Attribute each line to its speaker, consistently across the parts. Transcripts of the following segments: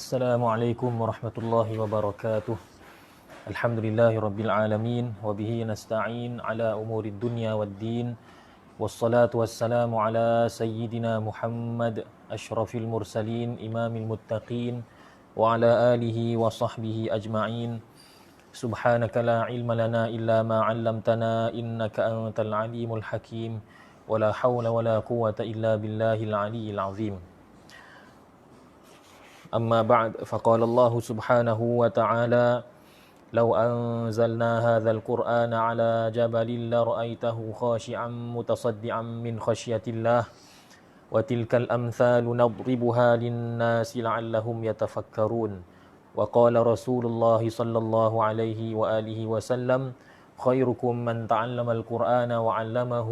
Speaker 1: Assalamualaikum warahmatullahi wabarakatuh. Alhamdulillahi rabbil alamin wa bihi nasta'in ala umurid dunya waddin. Wassalatu wassalamu ala sayyidina Muhammad asyrafil mursalin imamil muttaqin wa ala alihi wa sahbihi ajma'in. Subhanaka la ilma lana illa ma 'allamtana innaka antal alimul hakim. Wa la hawla wa la quwwata illa billahil aliyyil azim. أما بعد فقال الله سبحانه وتعالى لو أنزلنا هذا القرآن على جبل لرأيته خاشعا متصدعا من خشية الله وتلك الأمثال نضربها للناس لعلهم يتفكرون وقال رسول الله صلى الله عليه وآله وسلم خيركم من تعلم القرآن وعلمه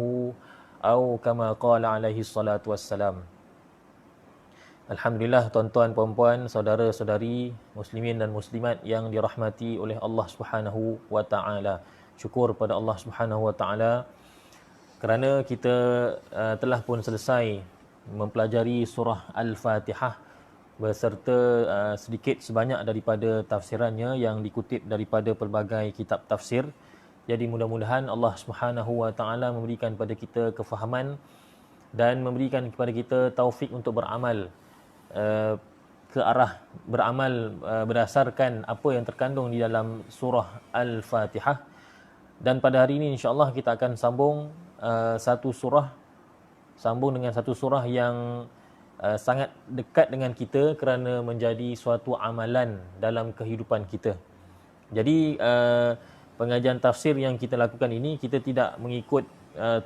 Speaker 1: أو كما قال عليه الصلاة والسلام. Alhamdulillah, tuan-tuan, puan-puan, saudara-saudari, muslimin dan muslimat yang dirahmati oleh Allah Subhanahu wa taala. Syukur pada Allah Subhanahu wa taala kerana kita telah pun selesai mempelajari surah Al-Fatihah beserta sedikit sebanyak daripada tafsirannya yang dikutip daripada pelbagai kitab tafsir. Jadi mudah-mudahan Allah Subhanahu wa taala memberikan kepada kita kefahaman dan memberikan kepada kita taufik untuk beramal ke arah beramal berdasarkan apa yang terkandung di dalam surah Al-Fatihah. Dan pada hari ini insya-Allah kita akan sambung dengan satu surah yang sangat dekat dengan kita kerana menjadi suatu amalan dalam kehidupan kita. Jadi pengajian tafsir yang kita lakukan ini, kita tidak mengikut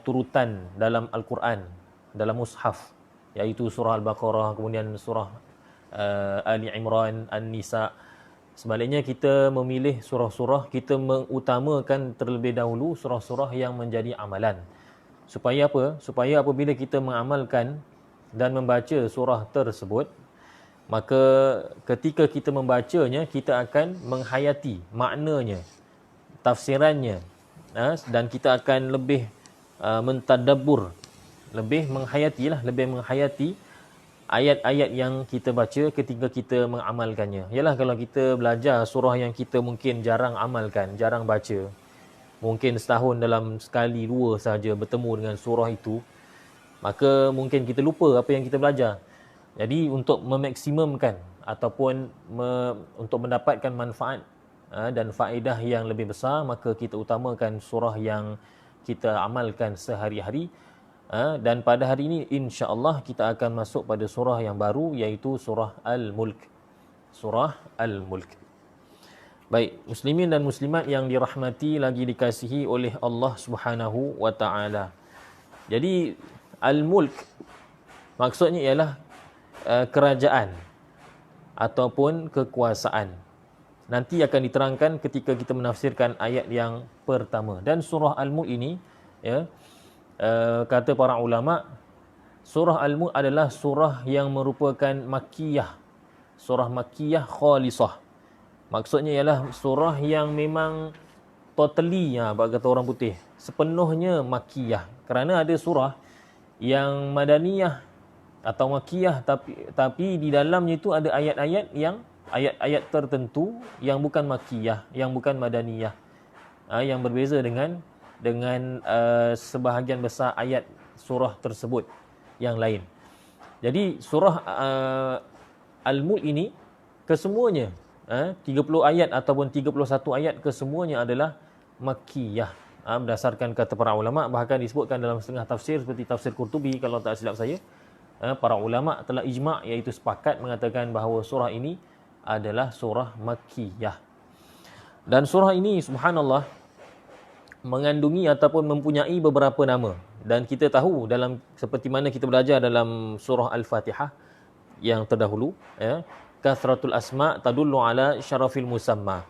Speaker 1: turutan dalam Al-Quran, dalam mushaf, iaitu surah Al-Baqarah, kemudian surah Ali Imran, An-Nisa. Sebaliknya kita memilih surah-surah, kita mengutamakan terlebih dahulu surah-surah yang menjadi amalan. Supaya apa? Supaya apabila kita mengamalkan dan membaca surah tersebut, maka ketika kita membacanya, kita akan menghayati maknanya, tafsirannya, dan kita akan lebih mentadabbur, lebih menghayati ayat-ayat yang kita baca ketika kita mengamalkannya. Yalah, kalau kita belajar surah yang kita mungkin jarang amalkan, jarang baca, mungkin setahun dalam sekali dua saja bertemu dengan surah itu, maka mungkin kita lupa apa yang kita belajar. Jadi untuk memaksimumkan ataupun untuk mendapatkan manfaat dan faedah yang lebih besar, maka kita utamakan surah yang kita amalkan sehari-hari. Dan pada hari ini insya-Allah kita akan masuk pada surah yang baru, iaitu surah Al-Mulk. Surah Al-Mulk. Baik, muslimin dan muslimat yang dirahmati lagi dikasihi oleh Allah Subhanahu wa taala. Jadi Al-Mulk maksudnya ialah kerajaan ataupun kekuasaan. Nanti akan diterangkan ketika kita menafsirkan ayat yang pertama. Dan surah Al-Mulk ini, kata para ulama, surah Al-Mulk adalah surah yang merupakan makkiyah. Surah makkiyah khalisah. Maksudnya ialah surah yang memang totally, bagi kata orang putih, sepenuhnya makkiyah. Kerana ada surah yang madaniyah atau makkiyah, tapi di dalamnya itu ada ayat-ayat tertentu yang bukan makkiyah, yang bukan madaniyah, yang berbeza dengan sebahagian besar ayat surah tersebut yang lain. Jadi surah Al-Mulk ini kesemuanya 30 ayat ataupun 31 ayat kesemuanya adalah makkiyah, berdasarkan kata para ulama. Bahkan disebutkan dalam setengah tafsir seperti tafsir Qurtubi, kalau tak silap saya, para ulama telah ijma', iaitu sepakat mengatakan bahawa surah ini adalah surah makkiyah. Dan surah ini subhanallah mengandungi ataupun mempunyai beberapa nama. Dan kita tahu dalam seperti mana kita belajar dalam surah Al-Fatihah yang terdahulu, kathratul asma' tadullu ala syarafil musamma.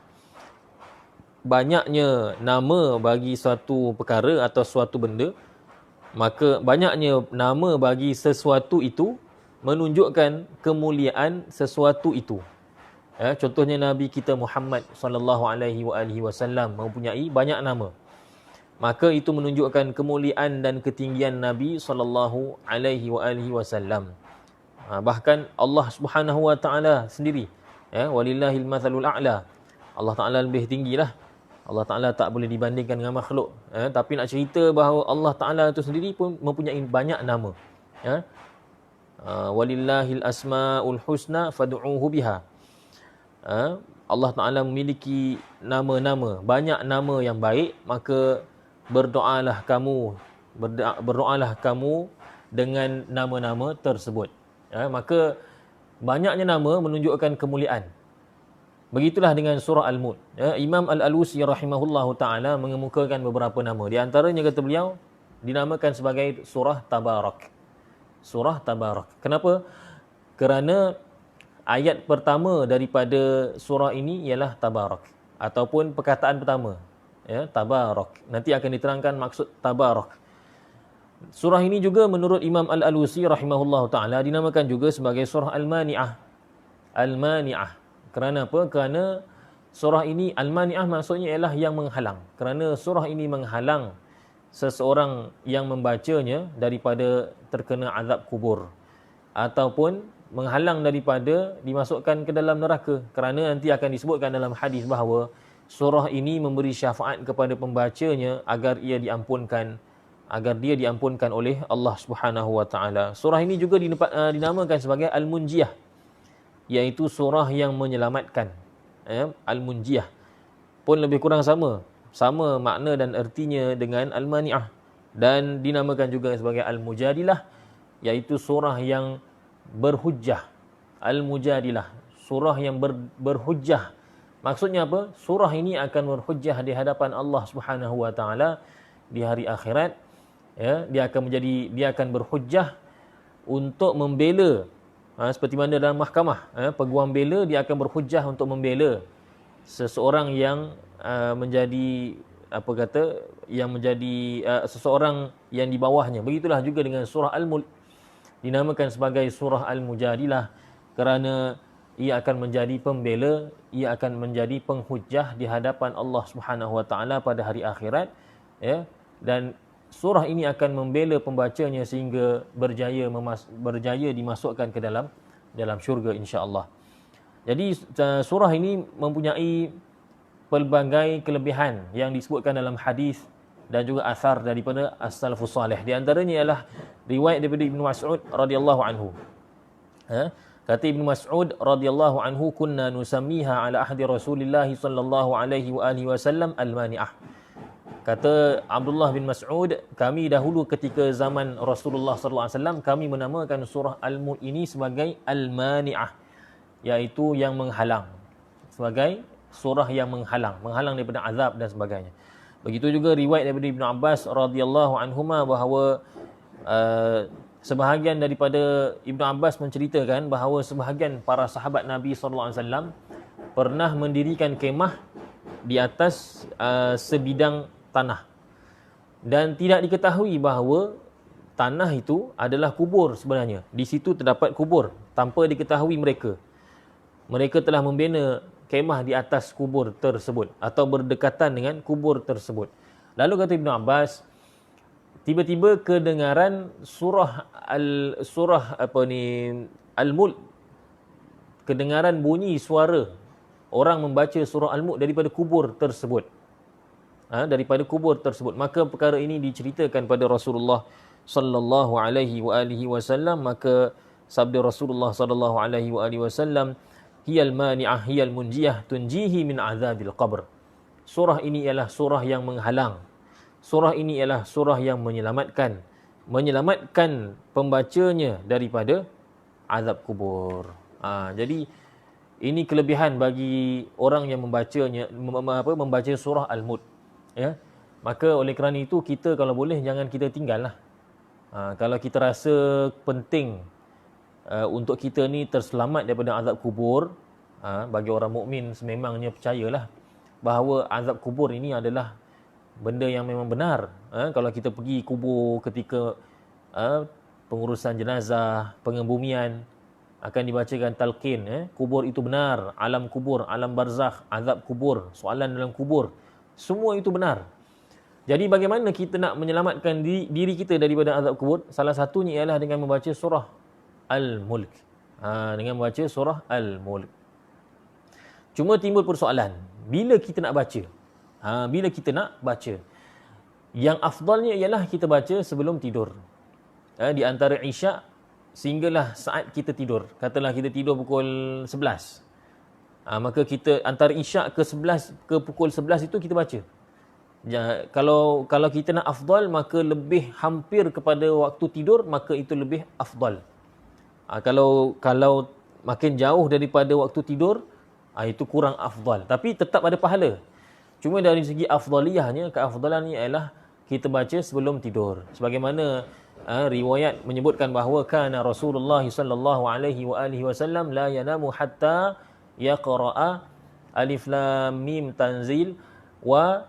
Speaker 1: Banyaknya nama bagi suatu perkara atau suatu benda, maka banyaknya nama bagi sesuatu itu menunjukkan kemuliaan sesuatu itu. Contohnya Nabi kita Muhammad sallallahu alaihi wasallam mempunyai banyak nama. Maka itu menunjukkan kemuliaan dan ketinggian Nabi sallallahu alaihi wasallam. Bahkan Allah Subhanahu wa taala sendiri Ya, walillahil mathalul a'la. Allah Taala lebih tinggilah. Allah Taala tak boleh dibandingkan dengan makhluk. Tapi nak cerita bahawa Allah Taala itu sendiri pun mempunyai banyak nama. Ya. Walillahil asmaul husna fad'uuhu biha. Allah Taala memiliki nama-nama, banyak nama yang baik, maka berdoalah kamu dengan nama-nama tersebut. Maka banyaknya nama menunjukkan kemuliaan. Begitulah dengan surah Al-Mulk. Imam Al-Alusi rahimahullahu taala mengemukakan beberapa nama. Di antaranya kata beliau dinamakan sebagai surah Tabarak. Surah Tabarak. Kenapa? Kerana ayat pertama daripada surah ini ialah Tabarak, ataupun perkataan pertama, ya, Tabarak. Nanti akan diterangkan maksud Tabarak. Surah ini juga menurut Imam Al-Alusi rahimahullahu taala dinamakan juga sebagai surah Al-Mani'ah. Al-Mani'ah. Kerana apa? Kerana surah ini Al-Mani'ah maksudnya ialah yang menghalang. Kerana surah ini menghalang seseorang yang membacanya daripada terkena azab kubur, ataupun menghalang daripada dimasukkan ke dalam neraka. Kerana nanti akan disebutkan dalam hadis bahawa surah ini memberi syafaat kepada pembacanya agar dia diampunkan oleh Allah Subhanahu wa taala. Surah ini juga dinamakan sebagai Al-Munjiyah, iaitu surah yang menyelamatkan. Al-Munjiyah pun lebih kurang sama makna dan ertinya dengan Al-Mani'ah, dan dinamakan juga sebagai Al-Mujadilah, iaitu surah yang berhujjah. Al-Mujadilah, surah yang berhujjah. Maksudnya apa? Surah ini akan berhujjah di hadapan Allah Subhanahu wa taala di hari akhirat. Ya, dia akan berhujjah untuk membela, seperti mana dalam mahkamah, peguam bela, dia akan berhujjah untuk membela seseorang yang menjadi seseorang yang di bawahnya. Begitulah juga dengan surah Al-Mulk, dinamakan sebagai surah Al-Mujadilah kerana ia akan menjadi pembela, ia akan menjadi penghujjah di hadapan Allah Subhanahu wa taala pada hari akhirat, ya. Dan surah ini akan membela pembacanya sehingga berjaya dimasukkan ke dalam syurga insya-Allah. Jadi surah ini mempunyai pelbagai kelebihan yang disebutkan dalam hadis dan juga asar daripada as-salafus salih. Di antaranya ialah riwayat daripada Ibnu Mas'ud radhiyallahu anhu. Kata Ibnu Mas'ud radhiyallahu anhu, kunna nusammiha ala ahdi Rasulillah sallallahu alaihi wa alihi wasallam al-Mani'ah. Kata Abdullah bin Mas'ud, kami dahulu ketika zaman Rasulullah sallallahu alaihi wasallam, kami menamakan surah Al-Mulk ini sebagai Al-Mani'ah, iaitu yang menghalang, sebagai surah yang menghalang daripada azab dan sebagainya. Begitu juga riwayat daripada Ibnu Abbas radhiyallahu anhuma bahawa sebahagian daripada Ibnu Abbas menceritakan bahawa sebahagian para sahabat Nabi sallallahu alaihi wasallam pernah mendirikan kemah di atas sebidang tanah, dan tidak diketahui bahawa tanah itu adalah kubur sebenarnya. Di situ terdapat kubur tanpa diketahui mereka. Mereka telah membina kemah di atas kubur tersebut atau berdekatan dengan kubur tersebut. Lalu kata Ibnu Abbas, tiba-tiba kedengaran Al-Mulk, kedengaran bunyi suara orang membaca surah Al-Mulk daripada kubur tersebut. Maka perkara ini diceritakan pada Rasulullah sallallahu alaihi wa alihi wasallam. Maka sabda Rasulullah sallallahu alaihi wa alihi wasallam, hiyal mani'ah hiyal munjiyah tunjihi min azabil qabr. Surah ini ialah surah yang menghalang. Surah ini ialah surah yang menyelamatkan pembacanya daripada azab kubur. Jadi ini kelebihan bagi orang yang membaca surah Al-Mulk. Ya, maka oleh kerana itu kita kalau boleh jangan kita tinggallah. Kalau kita rasa penting untuk kita ni terselamat daripada azab kubur, bagi orang mukmin sememangnya percayalah bahawa azab kubur ini adalah benda yang memang benar. Kalau kita pergi kubur ketika pengurusan jenazah, pengebumian, akan dibacakan talqin, kubur itu benar, alam kubur, alam barzakh, azab kubur, soalan dalam kubur, semua itu benar. Jadi bagaimana kita nak menyelamatkan diri kita daripada azab kubur? Salah satunya ialah dengan membaca surah Al-Mulk. Dengan membaca surah Al-Mulk. Cuma timbul persoalan, bila kita nak baca? Bila kita nak baca? Yang afdalnya ialah kita baca sebelum tidur. Di antara isyak sehinggalah saat kita tidur. Katalah kita tidur pukul 11. Maka kita antara isyak ke 11 ke pukul 11 itu kita baca. Kalau kita nak afdal, maka lebih hampir kepada waktu tidur, maka itu lebih afdal. Kalau makin jauh daripada waktu tidur, itu kurang afdal. Tapi tetap ada pahala. Cuma dari segi afdaliyahnya, keafdalannya ialah kita baca sebelum tidur. Sebagaimana riwayat menyebutkan bahawa kana Rasulullah sallallahu alaihi wa alihi wasallam la yanamu hatta yaqra'a alif lam mim tanzil wa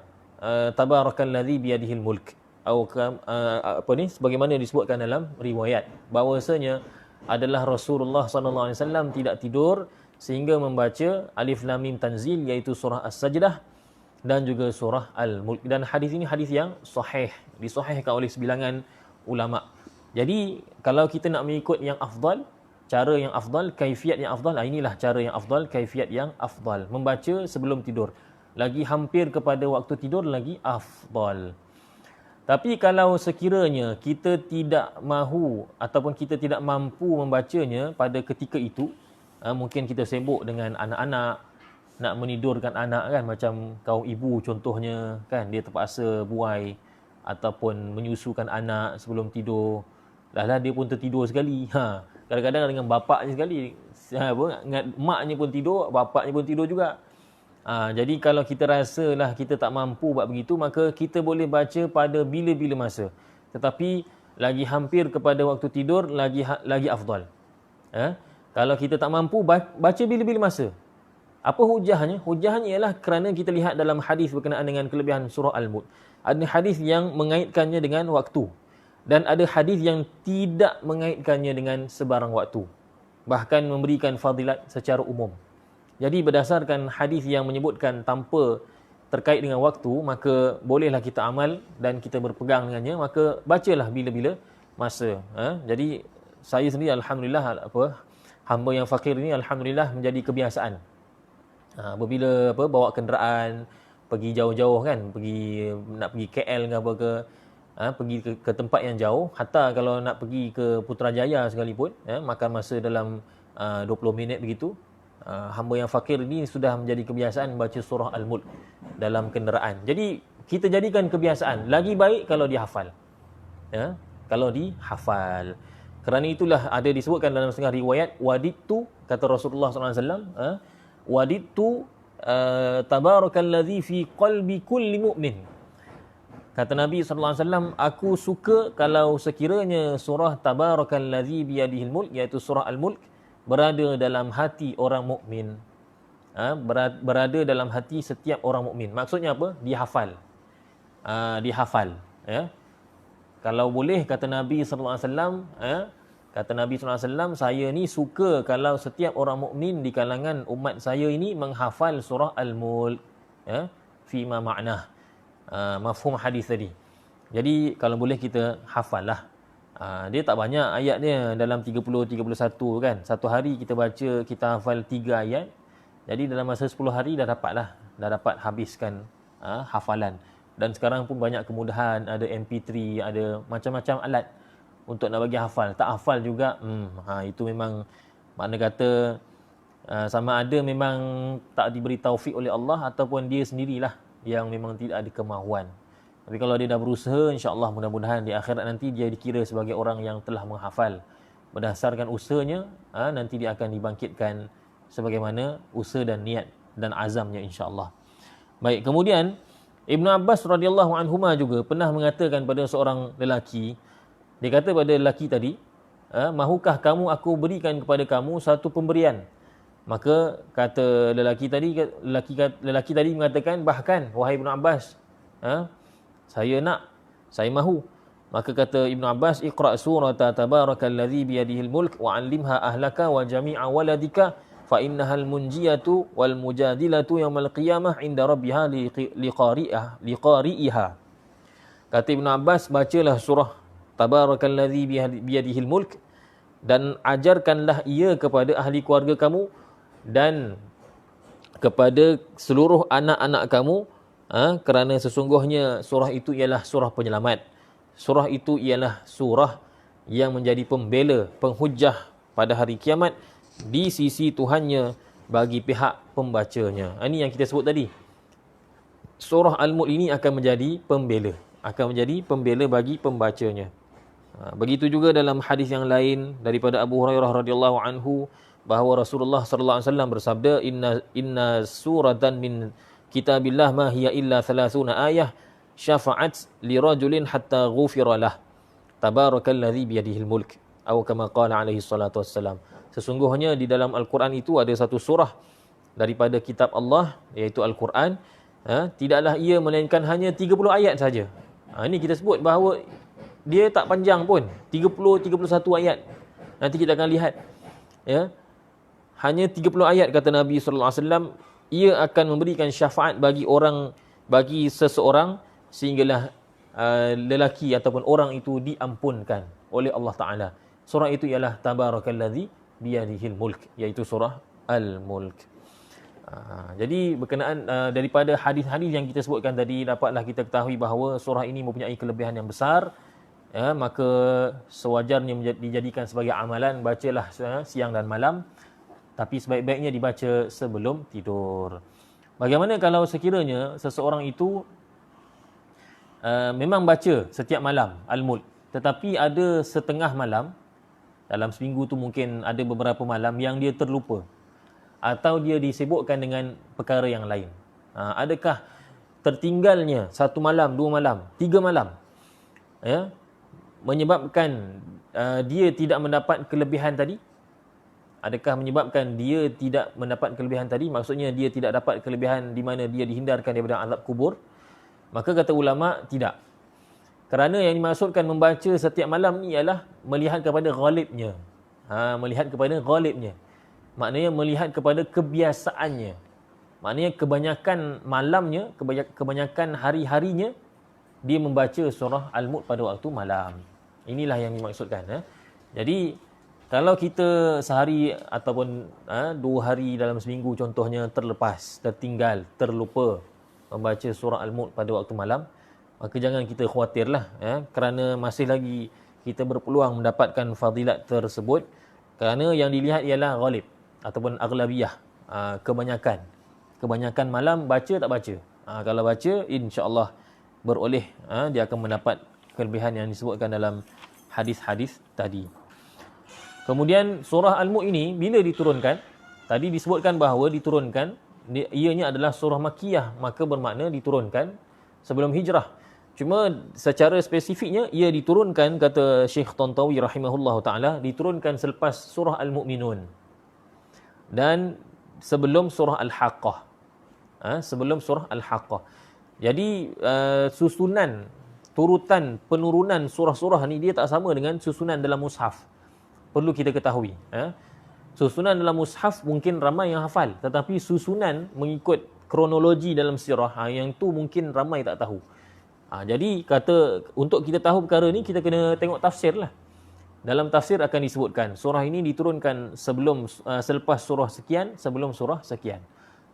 Speaker 1: tabarakalladzi biyadihil mulk. Sebagaimana disebutkan dalam riwayat bahawasanya adalah Rasulullah sallallahu alaihi wasallam tidak tidur sehingga membaca alif lam mim tanzil, iaitu surah As-Sajdah dan juga surah Al-Mulk. Dan hadis ini hadis yang sahih, disahihkan oleh sebilangan ulama. Jadi kalau kita nak mengikut yang afdal, cara yang afdal, kaifiat yang afdal, inilah cara yang afdal, kaifiat yang afdal. Membaca sebelum tidur. Lagi hampir kepada waktu tidur, lagi afdal. Tapi kalau sekiranya kita tidak mahu ataupun kita tidak mampu membacanya pada ketika itu, mungkin kita sibuk dengan anak-anak, nak menidurkan anak kan, macam kaum ibu contohnya kan, dia terpaksa buai ataupun menyusukan anak sebelum tidur. Lah dia pun tertidur sekali. Kadang-kadang dengan bapaknya sekali. Maknya pun tidur, bapaknya pun tidur juga. Jadi kalau kita rasalah kita tak mampu buat begitu, maka kita boleh baca pada bila-bila masa. Tetapi lagi hampir kepada waktu tidur, lagi afdal. Kalau kita tak mampu, baca bila-bila masa. Apa hujahnya? Hujahnya ialah kerana kita lihat dalam hadis berkenaan dengan kelebihan surah Al-Mulk. Ada hadis yang mengaitkannya dengan waktu. Dan ada hadis yang tidak mengaitkannya dengan sebarang waktu. Bahkan memberikan fadilat secara umum. Jadi berdasarkan hadis yang menyebutkan tanpa terkait dengan waktu, maka bolehlah kita amal dan kita berpegang dengannya, maka bacalah bila-bila masa. Jadi saya sendiri alhamdulillah, hamba yang fakir ini alhamdulillah menjadi kebiasaan. Apabila bawa kenderaan pergi jauh-jauh kan, nak pergi KL ke apa ke, pergi ke tempat yang jauh, hatta kalau nak pergi ke Putrajaya sekalipun, makan masa dalam 20 minit begitu, hamba yang fakir ini sudah menjadi kebiasaan membaca surah Al-Mulk dalam kenderaan. Jadi kita jadikan kebiasaan. Lagi baik kalau dihafal. Kalau dihafal. Kerana itulah ada disebutkan dalam setengah riwayat, waditu, kata Rasulullah SAW, waditu tabarakalladzi fi qalbi kulli mu'min. Kata Nabi SAW, aku suka kalau sekiranya surah tabarakalladzi biyadihil mulk, iaitu surah Al-Mulk, berada dalam hati orang mukmin. Berada dalam hati setiap orang mukmin. Maksudnya apa? Dihafal. Dihafal. Kalau boleh, kata Nabi SAW, kata Nabi SAW, saya ni suka kalau setiap orang mukmin di kalangan umat saya ini menghafal surah Al-Mulk. Fima ma'nah. Mafhum hadis tadi. Jadi kalau boleh kita hafal lah. Dia tak banyak ayatnya, dalam 30-31 kan. Satu hari kita baca, kita hafal 3 ayat. Jadi dalam masa 10 hari dah dapat habiskan hafalan. Dan sekarang pun banyak kemudahan, ada MP3, ada macam-macam alat untuk nak bagi hafal. Tak hafal juga, itu memang makna kata sama ada memang tak diberi taufik oleh Allah, ataupun dia sendirilah yang memang tidak ada kemahuan. Tapi kalau dia dah berusaha, insya-Allah mudah-mudahan di akhirat nanti dia dikira sebagai orang yang telah menghafal. Berdasarkan usahanya, nanti dia akan dibangkitkan sebagaimana usaha dan niat dan azamnya, insya-Allah. Baik, kemudian Ibnu Abbas radhiyallahu anhuma juga pernah mengatakan pada seorang lelaki. Dia kata pada lelaki tadi, mahukah kamu aku berikan kepada kamu satu pemberian? Maka kata lelaki tadi mengatakan, bahkan wahai Ibnu Abbas, saya nak, saya mahu. Maka kata Ibnu Abbas, iqra' surata tabarakalladzi biyadihil mulk wa 'allimha ahlaka wa jami'a waladika fa innahal munjiyatu wal mujadilatu yaumil qiyamah 'inda rabbiha liqari'iha. Kata Ibnu Abbas, bacalah surah tabarakalladzi biyadihil mulk dan ajarkanlah ia kepada ahli keluarga kamu, dan kepada seluruh anak-anak kamu, kerana sesungguhnya surah itu ialah surah penyelamat. Surah itu ialah surah yang menjadi pembela, penghujah pada hari kiamat di sisi Tuhannya bagi pihak pembacanya. Ini yang kita sebut tadi. Surah Al-Mulk ini akan menjadi pembela bagi pembacanya. Begitu juga dalam hadis yang lain daripada Abu Hurairah radhiyallahu anhu bahawa Rasulullah sallallahu alaihi wasallam bersabda, inna suratan min kitabillah ma hiya illa 30 ayah syafa'at li rajulin hatta ghufira lah, tabarakalladzi biyadihil mulk, atau kama qala alaihi salatu wassalam. Sesungguhnya di dalam Al-Quran itu ada satu surah daripada kitab Allah, iaitu Al-Quran. Tidaklah ia melainkan hanya 30 ayat saja. Ini kita sebut bahawa dia tak panjang pun, 30-31 ayat. Nanti kita akan lihat. Ya. Hanya 30 ayat kata Nabi sallallahu alaihi wasallam, ia akan memberikan syafaat bagi seseorang sehinggalah lelaki ataupun orang itu diampunkan oleh Allah Taala. Surah itu ialah Tabarakalladzi biyadihil mulk, iaitu surah Al-Mulk. Jadi berkenaan daripada hadis-hadis yang kita sebutkan tadi, dapatlah kita ketahui bahawa surah ini mempunyai kelebihan yang besar. Maka sewajarnya dijadikan sebagai amalan, bacalah siang dan malam, tapi sebaik-baiknya dibaca sebelum tidur. Bagaimana kalau sekiranya seseorang itu memang baca setiap malam Al-Mulk, tetapi ada setengah malam, dalam seminggu tu mungkin ada beberapa malam yang dia terlupa, atau dia disibukkan dengan perkara yang lain. Adakah tertinggalnya 1 malam, 2 malam, 3 malam, menyebabkan dia tidak mendapat kelebihan tadi? Adakah menyebabkan dia tidak mendapat kelebihan tadi? Maksudnya dia tidak dapat kelebihan di mana dia dihindarkan daripada azab kubur? Maka kata ulama, tidak. Kerana yang dimaksudkan membaca setiap malam ni ialah melihat kepada ghalibnya. Melihat kepada ghalibnya. Maknanya melihat kepada kebiasaannya. Maknanya kebanyakan malamnya, kebanyakan hari-harinya dia membaca surah Al-Mulk pada waktu malam. Inilah yang dimaksudkan. Jadi kalau kita sehari ataupun 2 hari dalam seminggu contohnya terlepas, tertinggal, terlupa membaca surah Al-Mulk pada waktu malam, maka jangan kita khawatirlah, kerana masih lagi kita berpeluang mendapatkan fadilat tersebut, kerana yang dilihat ialah ghalib ataupun aghlabiyah, kebanyakan malam baca tak baca. Kalau baca, insya-Allah beroleh, dia akan mendapat kelebihan yang disebutkan dalam hadis-hadis tadi. Kemudian surah Al-Mulk ini bila diturunkan, tadi disebutkan bahawa diturunkan, ianya adalah surah Makkiyah, maka bermakna diturunkan sebelum hijrah. Cuma secara spesifiknya ia diturunkan, kata Syekh Tantawi rahimahullah ta'ala, diturunkan selepas surah Al-Mu'minun dan sebelum surah Al-Haqqah. Sebelum surah Al-Haqqah. Jadi susunan, turutan penurunan surah-surah ni dia tak sama dengan susunan dalam mushaf. Perlu kita ketahui. Susunan dalam mushaf mungkin ramai yang hafal, tetapi susunan mengikut kronologi dalam sirah, yang tu mungkin ramai tak tahu. Jadi kata untuk kita tahu perkara ni, kita kena tengok tafsir lah. Dalam tafsir akan disebutkan surah ini diturunkan selepas surah sekian, sebelum surah sekian.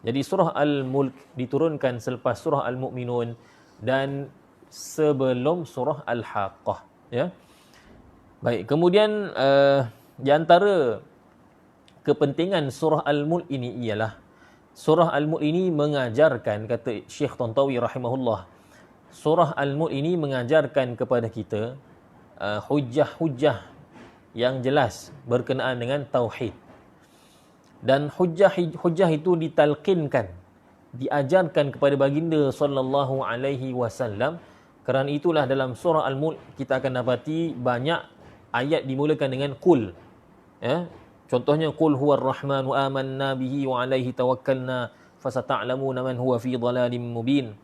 Speaker 1: Jadi surah Al-Mulk diturunkan selepas surah Al-Mu'minun dan sebelum surah Al-Haqqah. Ya. Baik, kemudian di antara kepentingan surah Al-Mulk ini ialah surah Al-Mulk ini mengajarkan, kata Syekh Tantawi rahimahullah, surah Al-Mulk ini mengajarkan kepada kita hujah-hujah yang jelas berkenaan dengan tauhid. Dan hujah itu ditalqinkan, diajarkan kepada baginda sallallahu alaihi wasallam. Kerana itulah dalam surah Al-Mulk kita akan dapati banyak ayat dimulakan dengan qul. Contohnya qul huwar rahmanu amanna bihi wa alaihi tawakkalna fasata'lamuna man huwa fi dhalalim mubin.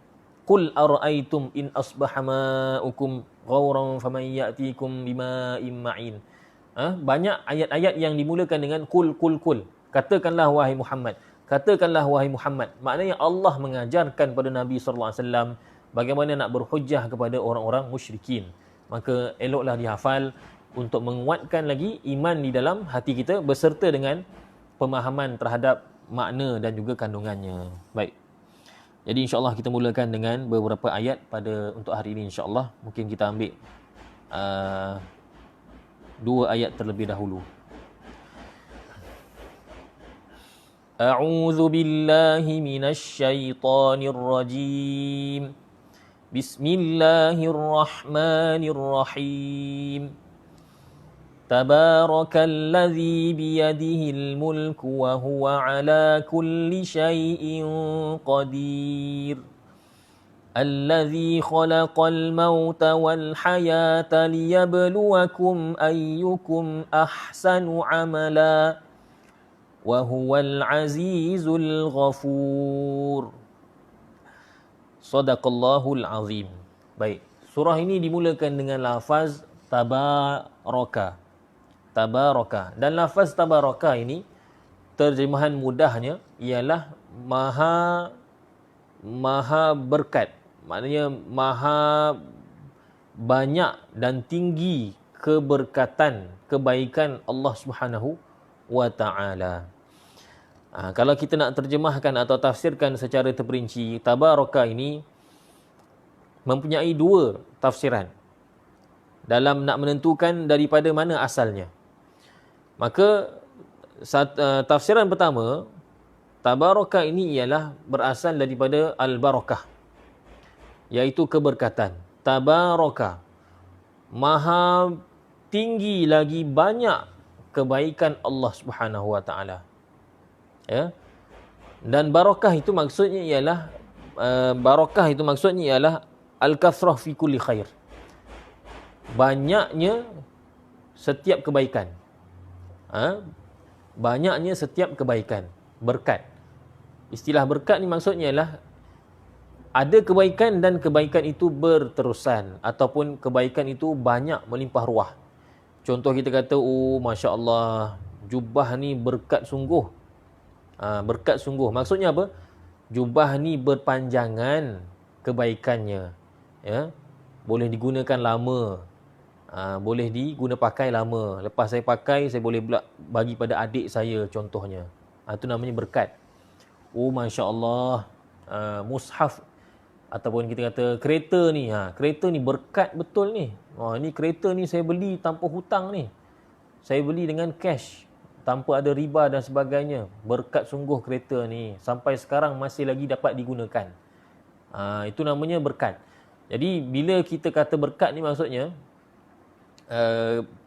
Speaker 1: Qul ara'aytum in asbaha ma'ukum ghauran faman ya'tikum bima'in ma'in. Banyak ayat-ayat yang dimulakan dengan qul. Katakanlah wahai Muhammad. Katakanlah wahai Muhammad. Maknanya Allah mengajarkan pada Nabi sallallahu alaihi wasallam bagaimana nak berhujah kepada orang-orang musyrikin. Maka eloklah dihafal untuk menguatkan lagi iman di dalam hati kita beserta dengan pemahaman terhadap makna dan juga kandungannya. Baik. Jadi insya-Allah kita mulakan dengan beberapa ayat untuk hari ini insya-Allah. Mungkin kita ambil 2 ayat terlebih dahulu. A'udzu billahi minasy syaithanir rajim. Bismillahirrahmanirrahim. Tabarakalladzi biyadihil mulku wa huwa ala kulli syai'in qadir. Alladzi khalaqal mauta wal hayata liyabluwakum ayyukum ahsanu amala wa huwal azizul ghafur. Shadaqallahul azim. Baik, surah ini dimulakan dengan lafaz tabaraka. Tabaraka. Dan lafaz tabaraka ini terjemahan mudahnya ialah maha berkat. Maknanya maha banyak dan tinggi keberkatan, kebaikan Allah Subhanahu wa taala. Kalau kita nak terjemahkan atau tafsirkan secara terperinci, tabaraka ini mempunyai 2 tafsiran dalam nak menentukan daripada mana asalnya. Maka tafsiran pertama, tabaraka ini ialah berasal daripada al-barakah, iaitu keberkatan. Tabaraka, maha tinggi lagi banyak kebaikan Allah Subhanahu wa taala. Ya. Dan barakah itu maksudnya ialah al-kathrah fi kulli khair. Banyaknya setiap kebaikan. Banyaknya setiap kebaikan, berkat. Istilah berkat ni maksudnya ialah ada kebaikan dan kebaikan itu berterusan ataupun kebaikan itu banyak melimpah ruah. Contoh kita kata, oh masya-Allah, jubah ni berkat sungguh. Berkat sungguh. Maksudnya apa? Jubah ni berpanjangan kebaikannya. Ya. Boleh digunakan lama. Boleh pakai lama. Lepas saya pakai, saya boleh pula bagi pada adik saya contohnya. Itu namanya berkat. Oh masya-Allah, mushaf ataupun kita kata kereta ni, kereta ni berkat betul ni. Ni kereta ni saya beli tanpa hutang ni. Saya beli dengan cash, tanpa ada riba dan sebagainya. Berkat sungguh kereta ni. Sampai sekarang masih lagi dapat digunakan. Itu namanya berkat. Jadi bila kita kata berkat ni maksudnya,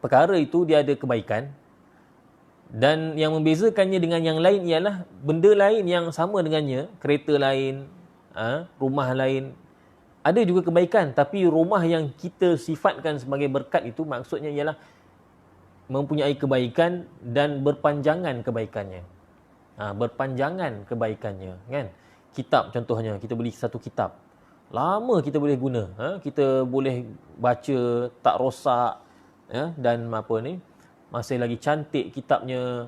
Speaker 1: perkara itu dia ada kebaikan. Dan yang membezakannya dengan yang lain ialah benda lain yang sama dengannya. Kereta lain, rumah lain, ada juga kebaikan. Tapi rumah yang kita sifatkan sebagai berkat itu maksudnya ialah mempunyai kebaikan dan berpanjangan kebaikannya. Berpanjangan kebaikannya, kan? Kitab contohnya, kita beli satu kitab. Lama kita boleh guna. Kita boleh baca, tak rosak, dan masih lagi cantik kitabnya.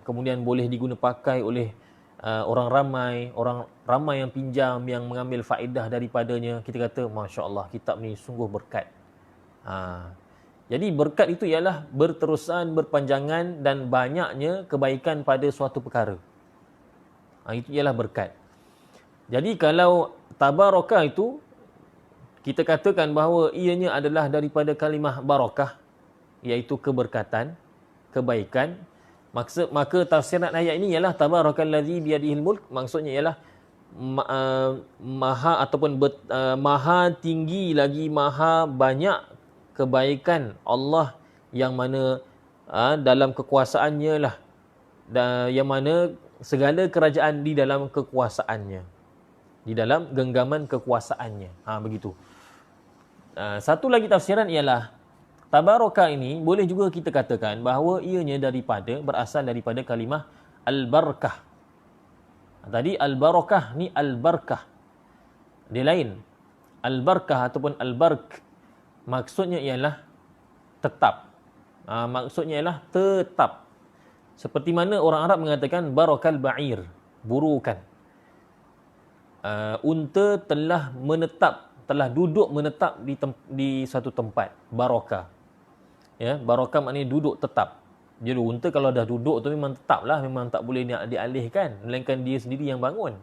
Speaker 1: Kemudian boleh diguna pakai oleh orang ramai yang pinjam, yang mengambil faedah daripadanya. Kita kata, masya-Allah, kitab ni sungguh berkat. Jadi berkat itu ialah berterusan, berpanjangan dan banyaknya kebaikan pada suatu perkara. Itu ialah berkat. Jadi kalau tabarakah itu, kita katakan bahawa ianya adalah daripada kalimah barakah, iaitu keberkatan, kebaikan. Maka tafsiran ayat ini ialah tabarakalladzi biyadihil mulk, maksudnya ialah maha ataupun maha tinggi lagi maha banyak kebaikan Allah yang mana dalam kekuasaannya lah, yang mana segala kerajaan di dalam kekuasaannya, di dalam genggaman kekuasaannya. Begitu. Satu lagi tafsiran ialah tabaraka ini boleh juga kita katakan bahawa ianya berasal daripada kalimah al-barakah. Tadi al-barakah ni al-barakah. Dia lain. Al-barakah ataupun al-bark maksudnya ialah tetap. Maksudnya ialah tetap. Seperti mana orang Arab mengatakan barakal ba'ir, burukan. Unta telah duduk menetap di satu tempat. Barakah. Ya, barakah maknanya duduk tetap Jadi unta kalau dah duduk tu memang tetaplah, memang tak boleh dialihkan, melainkan dia sendiri yang bangun.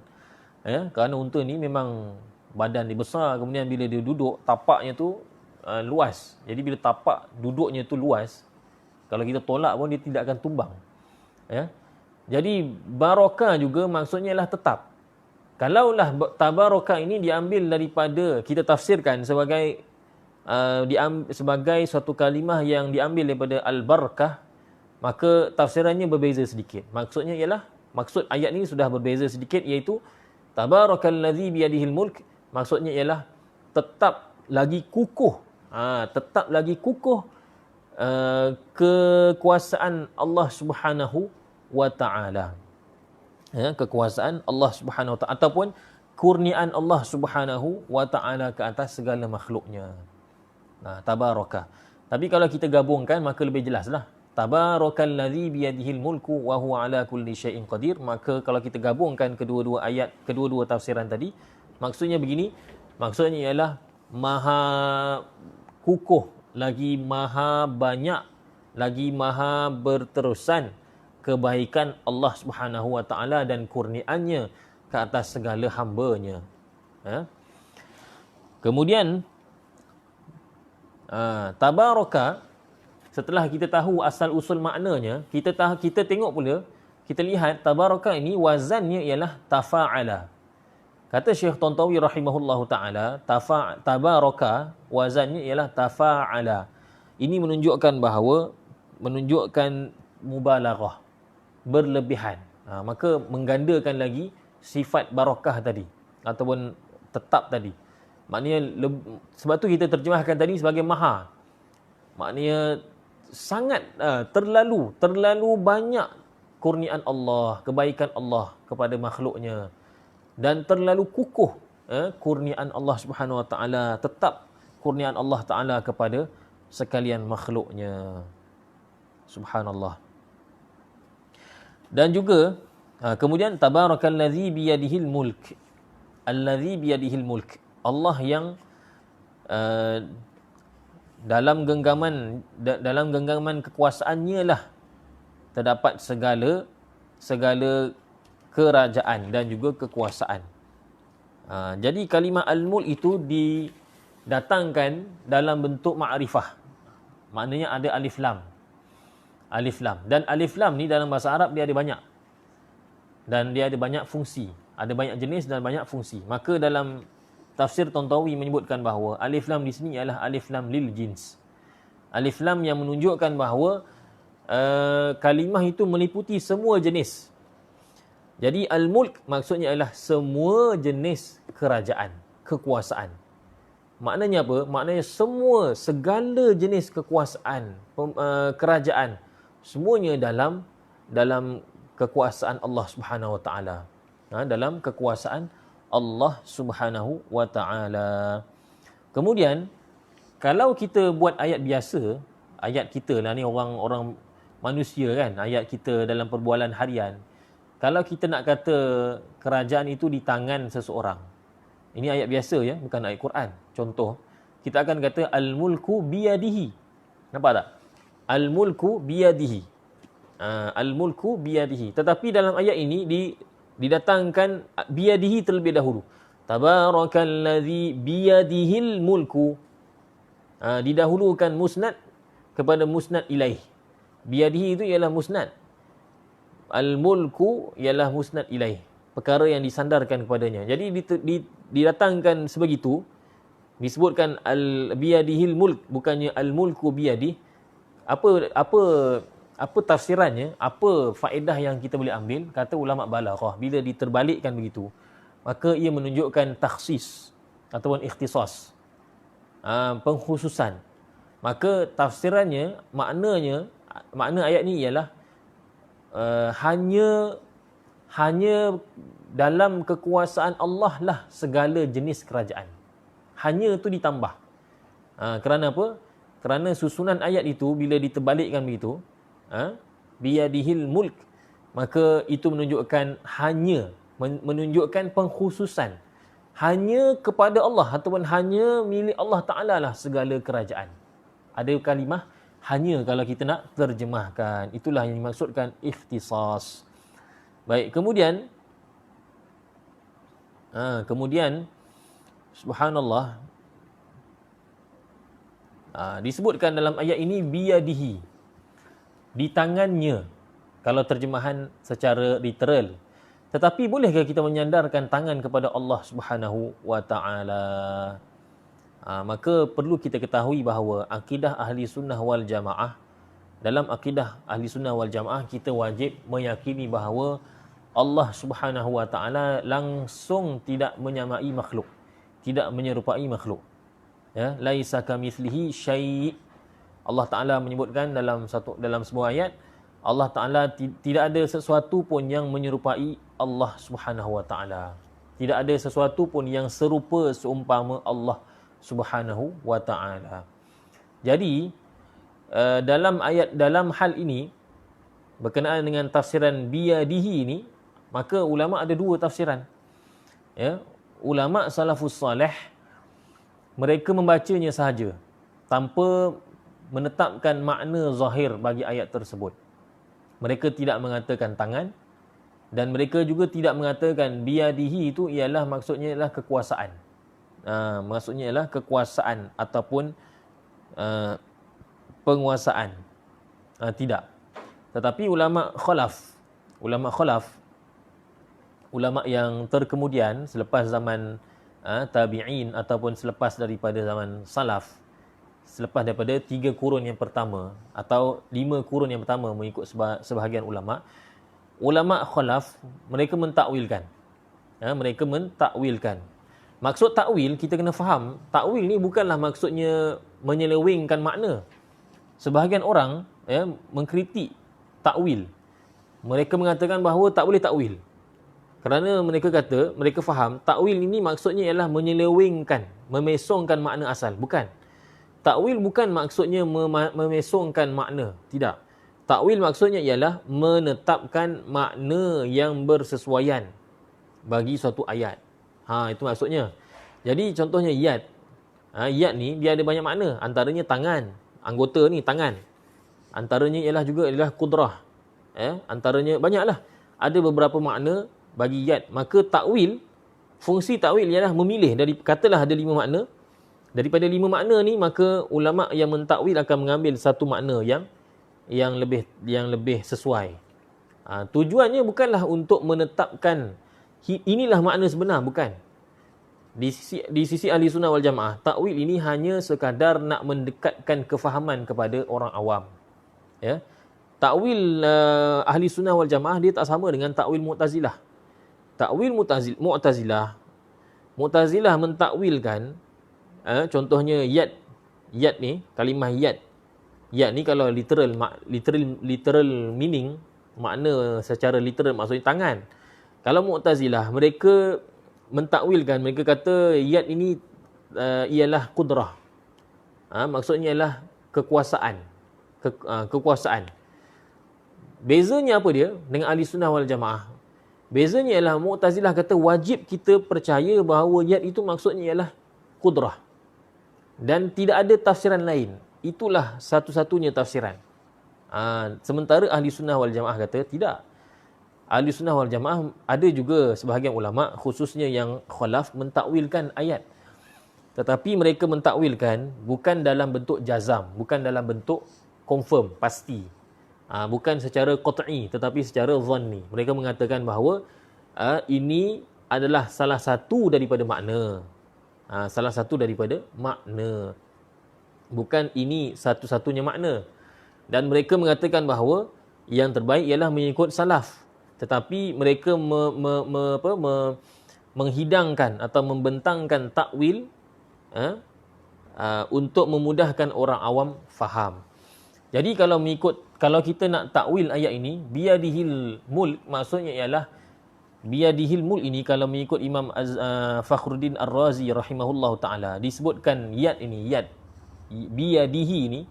Speaker 1: Kerana unta ni memang badan dia besar, kemudian bila dia duduk, tapaknya tu luas. Jadi bila tapak duduknya tu luas, kalau kita tolak pun dia tidak akan tumbang. Jadi barakah juga maksudnya ialah tetap. Kalaulah tabarakah ini diambil daripada, kita tafsirkan sebagai sebagai suatu kalimah yang diambil daripada al-barakah, maka tafsirannya berbeza sedikit. Maksudnya ialah, maksud ayat ini sudah berbeza sedikit, iaitu tabarakalladzi biyadihil mulk, maksudnya ialah tetap lagi kukuh, tetap lagi kukuh kekuasaan Allah Subhanahu wa taala. Kekuasaan Allah Subhanahu wa taala ataupun kurniaan Allah Subhanahu wa taala ke atas segala makhluknya. Tabarakah. Tapi kalau kita gabungkan maka lebih jelaslah. Tabarakalladzi biyadihil mulku wa huwa ala kulli syai'in qadir. Maka kalau kita gabungkan kedua-dua ayat, kedua-dua tafsiran tadi, maksudnya begini, maksudnya ialah maha kukuh, lagi maha banyak, lagi maha berterusan kebaikan Allah Subhanahu wa taala dan kurniaannya ke atas segala hamba-Nya. Kemudian tabaraka, setelah kita tahu asal usul maknanya, kita tengok pula, kita lihat tabaraka ini wazannya ialah tafa'ala. Kata Syekh Tantawi rahimahullahu taala, tabaraka wazannya ialah tafa'ala. Ini menunjukkan bahawa mubalaghah, berlebihan. Maka menggandakan lagi sifat barakah tadi ataupun tetap tadi. Maknanya sebab tu kita terjemahkan tadi sebagai maha. Maknanya sangat terlalu banyak kurniaan Allah, kebaikan Allah kepada makhluknya, dan terlalu kukuh kurniaan Allah Subhanahu wa taala, tetap kurniaan Allah taala kepada sekalian makhluknya. Subhanallah. Dan juga kemudian tabarakallazi biyadihil mulk. Allazi biyadihil mulk. Allah yang dalam genggaman kekuasaannya lah terdapat segala kerajaan dan juga kekuasaan. Jadi kalimah al-mulk itu didatangkan dalam bentuk ma'rifah. Maknanya ada alif lam. Alif lam. Dan alif lam ni dalam bahasa Arab dia ada banyak. Dan dia ada banyak fungsi. Ada banyak jenis dan banyak fungsi. Maka dalam tafsir Tantawi menyebutkan bahawa alif lam di sini ialah alif lam lil jins. Alif lam yang menunjukkan bahawa kalimah itu meliputi semua jenis. Jadi al-mulk maksudnya ialah semua jenis kerajaan, kekuasaan. Maknanya apa? Maknanya segala jenis kekuasaan, kerajaan, semuanya dalam kekuasaan Allah Subhanahu wa taala. Dalam kekuasaan Allah Subhanahu wa taala. Kemudian kalau kita buat ayat biasa, ayat kita lah ni, orang manusia kan, ayat kita dalam perbualan harian. Kalau kita nak kata kerajaan itu di tangan seseorang, ini ayat biasa ya, bukan ayat Quran. Contoh, kita akan kata al-mulku biyadihi. Nampak tak? Al-mulku biyadihi. Al-mulku biyadihi. Tetapi dalam ayat ini didatangkan biyadihi terlebih dahulu. Tabarakalladzi biyadihil mulku. Didahulukan musnad kepada musnad ilaih. Biyadihi itu ialah musnad. Al-mulku ialah musnad ilaih, perkara yang disandarkan kepadanya. Jadi didatangkan sebegitu, disebutkan al-biyadihil mulk, bukannya al-mulku biyadih. Apa tafsirannya? Apa faedah yang kita boleh ambil? Kata ulama balaghah, bila diterbalikkan begitu, maka ia menunjukkan takhsis ataupun ikhtisas, pengkhususan. Maka tafsirannya, makna ayat ni ialah hanya dalam kekuasaan Allah lah segala jenis kerajaan. Hanya tu ditambah. Kerana apa? Kerana susunan ayat itu bila diterbalikkan begitu, biyadihil mulk, maka itu menunjukkan pengkhususan. Hanya kepada Allah ataupun hanya milik Allah Ta'ala lah segala kerajaan. Ada kalimah hanya kalau kita nak terjemahkan. Itulah yang dimaksudkan ikhtisas. Baik, kemudian subhanallah, disebutkan dalam ayat ini biyadihi, di tangannya, kalau terjemahan secara literal. Tetapi bolehkah kita menyandarkan tangan kepada Allah Subhanahu wa taala? Maka perlu kita ketahui bahawa akidah ahli sunnah wal jamaah, dalam akidah ahli sunnah wal jamaah kita wajib meyakini bahawa Allah Subhanahu wa taala langsung tidak menyamai makhluk, tidak menyerupai makhluk. Ya, laisa kamitslihi syai'. Allah Taala menyebutkan dalam sebuah ayat, Allah Taala tidak ada sesuatu pun yang menyerupai Allah Subhanahu wa taala. Tidak ada sesuatu pun yang serupa seumpama Allah Subhanahu wa taala. Jadi dalam hal ini berkenaan dengan tafsiran biyadihi ini, maka ulama ada dua tafsiran. Ya, ulama salafus salih mereka membacanya sahaja tanpa menetapkan makna zahir bagi ayat tersebut. Mereka tidak mengatakan tangan, dan mereka juga tidak mengatakan biyadihi itu ialah maksudnya ialah kekuasaan. Maksudnya ialah kekuasaan ataupun penguasaan. Tidak. Tetapi ulama khalaf, ulama yang terkemudian selepas zaman tabi'in ataupun selepas daripada zaman salaf, selepas daripada 3 kurun yang pertama atau 5 kurun yang pertama mengikut sebahagian ulama khalaf, mereka mentakwilkan. Mereka mentakwilkan. Maksud takwil, kita kena faham, takwil ni bukanlah maksudnya menyelewengkan makna. Sebahagian orang mengkritik takwil. Mereka mengatakan bahawa tak boleh takwil. Kerana mereka kata, mereka faham, takwil ini maksudnya ialah menyelewengkan, memesongkan makna asal. Bukan. Takwil bukan maksudnya memesongkan makna. Tidak. Takwil maksudnya ialah menetapkan makna yang bersesuaian bagi suatu ayat. Itu maksudnya. Jadi contohnya yad. Yad ni dia ada banyak makna. Antaranya tangan. Anggota ni tangan. Antaranya ialah kudrah. Antaranya banyaklah. Ada beberapa makna bagi yad. Maka takwil, fungsi takwil ialah memilih dari, katalah ada 5 makna. Daripada 5 makna ni, maka ulama yang mentakwil akan mengambil satu makna yang lebih sesuai. Tujuannya bukanlah untuk menetapkan inilah makna sebenar, bukan. Di sisi ahli sunnah wal jamaah, takwil ini hanya sekadar nak mendekatkan kefahaman kepada orang awam. Ya. Takwil ahli sunnah wal jamaah dia tak sama dengan takwil Mu'tazilah. Takwil Mu'tazilah mentakwilkan, contohnya yad ni, kalimah yad ni kalau literal meaning, makna secara literal maksudnya tangan. Kalau Mu'tazilah, mereka mentakwilkan, mereka kata yad ini ialah kudrah. Maksudnya ialah kekuasaan. Kekuasaan. Bezanya apa dia dengan ahli sunnah wal jamaah? Bezanya ialah Mu'tazilah kata wajib kita percaya bahawa yad itu maksudnya ialah kudrah. Dan tidak ada tafsiran lain. Itulah satu-satunya tafsiran. Sementara ahli sunnah wal jamaah kata tidak. Ahli sunnah wal jamaah ada juga sebahagian ulama, khususnya yang khalaf, mentakwilkan ayat. Tetapi mereka mentakwilkan bukan dalam bentuk jazam, bukan dalam bentuk confirm, pasti. Bukan secara qat'i, tetapi secara zanni. Mereka mengatakan bahawa ini adalah salah satu daripada makna. Salah satu daripada makna. Bukan ini satu-satunya makna. Dan mereka mengatakan bahawa yang terbaik ialah mengikut salaf. Tetapi mereka menghidangkan atau membentangkan takwil untuk memudahkan orang awam faham. Jadi kalau kita nak takwil ayat ini, biyadihil mulk, maksudnya ialah biyadihil mulk ini kalau mengikut Imam Fakhruddin Ar-Razi rahimahullahu taala, disebutkan yad ini, yad biyadihi ini,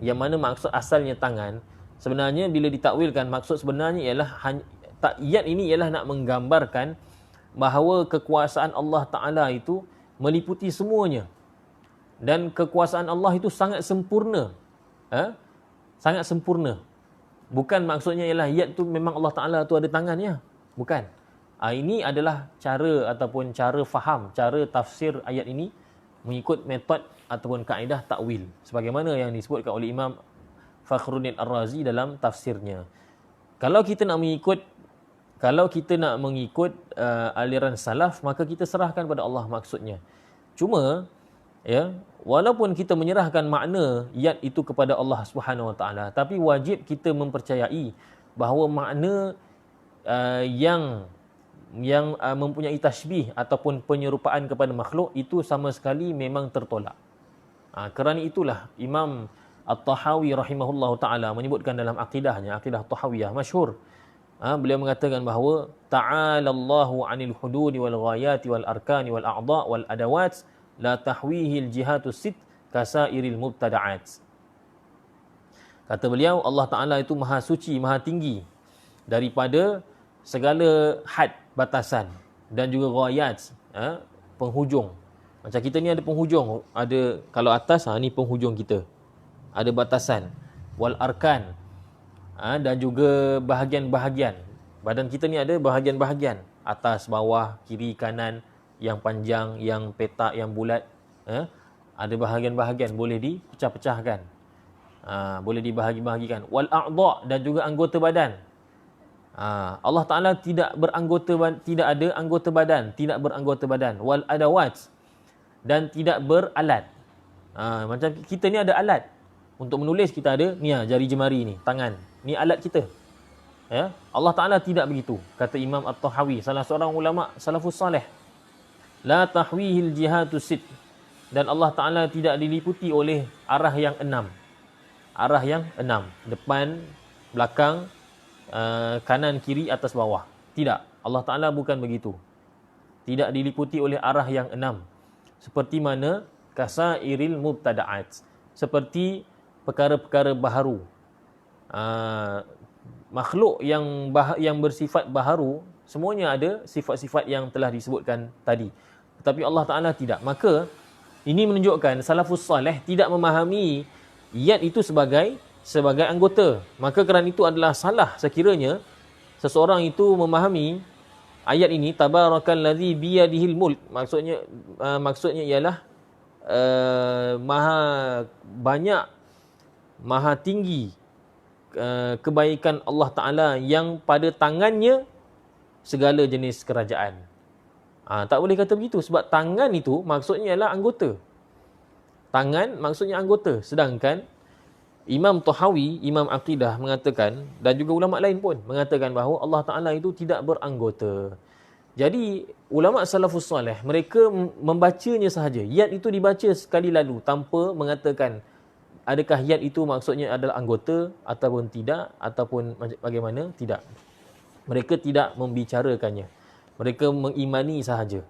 Speaker 1: yang mana maksud asalnya tangan. Sebenarnya bila ditakwilkan, maksud sebenarnya ialah yad ini ialah nak menggambarkan bahawa kekuasaan Allah Ta'ala itu meliputi semuanya. Dan kekuasaan Allah itu sangat sempurna. sangat sempurna. Bukan maksudnya ialah yad tu memang Allah Ta'ala tu ada tangannya. Bukan. Ini adalah cara ataupun cara faham, cara tafsir ayat ini mengikut metod ataupun kaedah takwil. Sebagaimana yang disebutkan oleh Imam Fakhruddin Ar-Razi dalam tafsirnya. Kalau kita nak mengikut aliran salaf, maka kita serahkan pada Allah maksudnya. Cuma walaupun kita menyerahkan makna yad itu kepada Allah Subhanahu Wa Taala, tapi wajib kita mempercayai bahawa makna yang mempunyai tashbih ataupun penyerupaan kepada makhluk itu sama sekali memang tertolak. Kerana itulah Imam At-Tahawi rahimahullahu taala menyebutkan dalam akidahnya, akidah Tahawiyah masyhur. Beliau mengatakan bahawa ta'alallahu 'anil hududi wal ghayati wal arkani wal a'dha' wal adawat la tahwihi al jihatus sit kasairil mubtada'at. Kata beliau, Allah Taala itu maha suci, maha tinggi daripada segala had, batasan, dan juga ghayat, penghujung. Macam kita ni ada penghujung, ada kalau atas ni penghujung kita. Ada batasan, wal arkan, dan juga bahagian-bahagian. Badan kita ni ada bahagian-bahagian, atas, bawah, kiri, kanan, yang panjang, yang petak, yang bulat. Ada bahagian-bahagian, boleh dipecah-pecahkan, boleh dibahagi-bahagikan. Wal a'dha', dan juga anggota badan. Allah Ta'ala tidak ada anggota badan, tidak beranggota badan. Wal adawat, dan tidak beralat. Macam kita ni ada alat. Untuk menulis kita ada ni, jari jemari ni, tangan. Ni alat kita. Allah Ta'ala tidak begitu. Kata Imam At-Tahawi, salah seorang ulama salafus salih. La tahwihil jihatus sit. Dan Allah Ta'ala tidak diliputi oleh arah yang 6. Arah yang 6. Depan, belakang, kanan, kiri, atas, bawah. Tidak. Allah Ta'ala bukan begitu. Tidak diliputi oleh arah yang 6. Seperti mana kasairil mubtada'at. Seperti perkara-perkara baharu. Makhluk yang bersifat baharu, semuanya ada sifat-sifat yang telah disebutkan tadi. Tetapi Allah Ta'ala tidak. Maka ini menunjukkan salafus salih tidak memahami yad itu sebagai anggota. Maka kerana itu adalah salah sekiranya seseorang itu memahami ayat ini, tabarakalladzi biyadihil mulk. Maksudnya ialah maha banyak, maha tinggi kebaikan Allah Ta'ala yang pada tangannya segala jenis kerajaan. Tak boleh kata begitu, sebab tangan itu maksudnya ialah anggota. Tangan maksudnya anggota. Sedangkan Imam Tahawi, Imam Aqidah mengatakan, dan juga ulama lain pun mengatakan bahawa Allah Ta'ala itu tidak beranggota. Jadi ulama salafus salih, mereka membacanya sahaja. Yad itu dibaca sekali lalu tanpa mengatakan adakah yad itu maksudnya adalah anggota ataupun tidak, ataupun bagaimana, tidak. Mereka tidak membicarakannya. Mereka mengimani sahaja.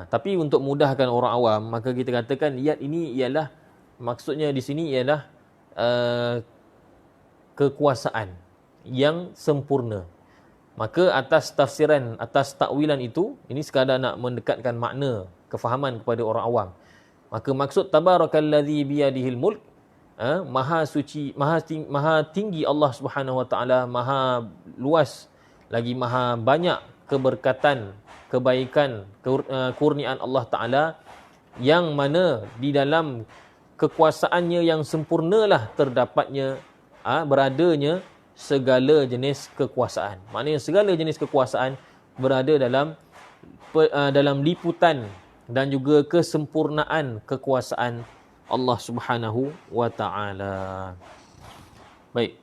Speaker 1: Tapi untuk mudahkan orang awam, maka kita katakan yad ini ialah, maksudnya di sini ialah kekuasaan yang sempurna. Maka atas tafsiran, atas takwilan itu, ini sekadar nak mendekatkan makna, kefahaman kepada orang awam. Maka maksud tabarakalladzi biyadihil mulk, maha suci, maha tinggi Allah Subhanahu Wa Taala, maha luas, lagi maha banyak keberkatan, kebaikan, kurniaan Allah Taala, yang mana di dalam kekuasaannya yang sempurnalah terdapatnya, beradanya segala jenis kekuasaan. Maknanya segala jenis kekuasaan berada dalam liputan dan juga kesempurnaan kekuasaan Allah Subhanahu wa Ta'ala. Baik.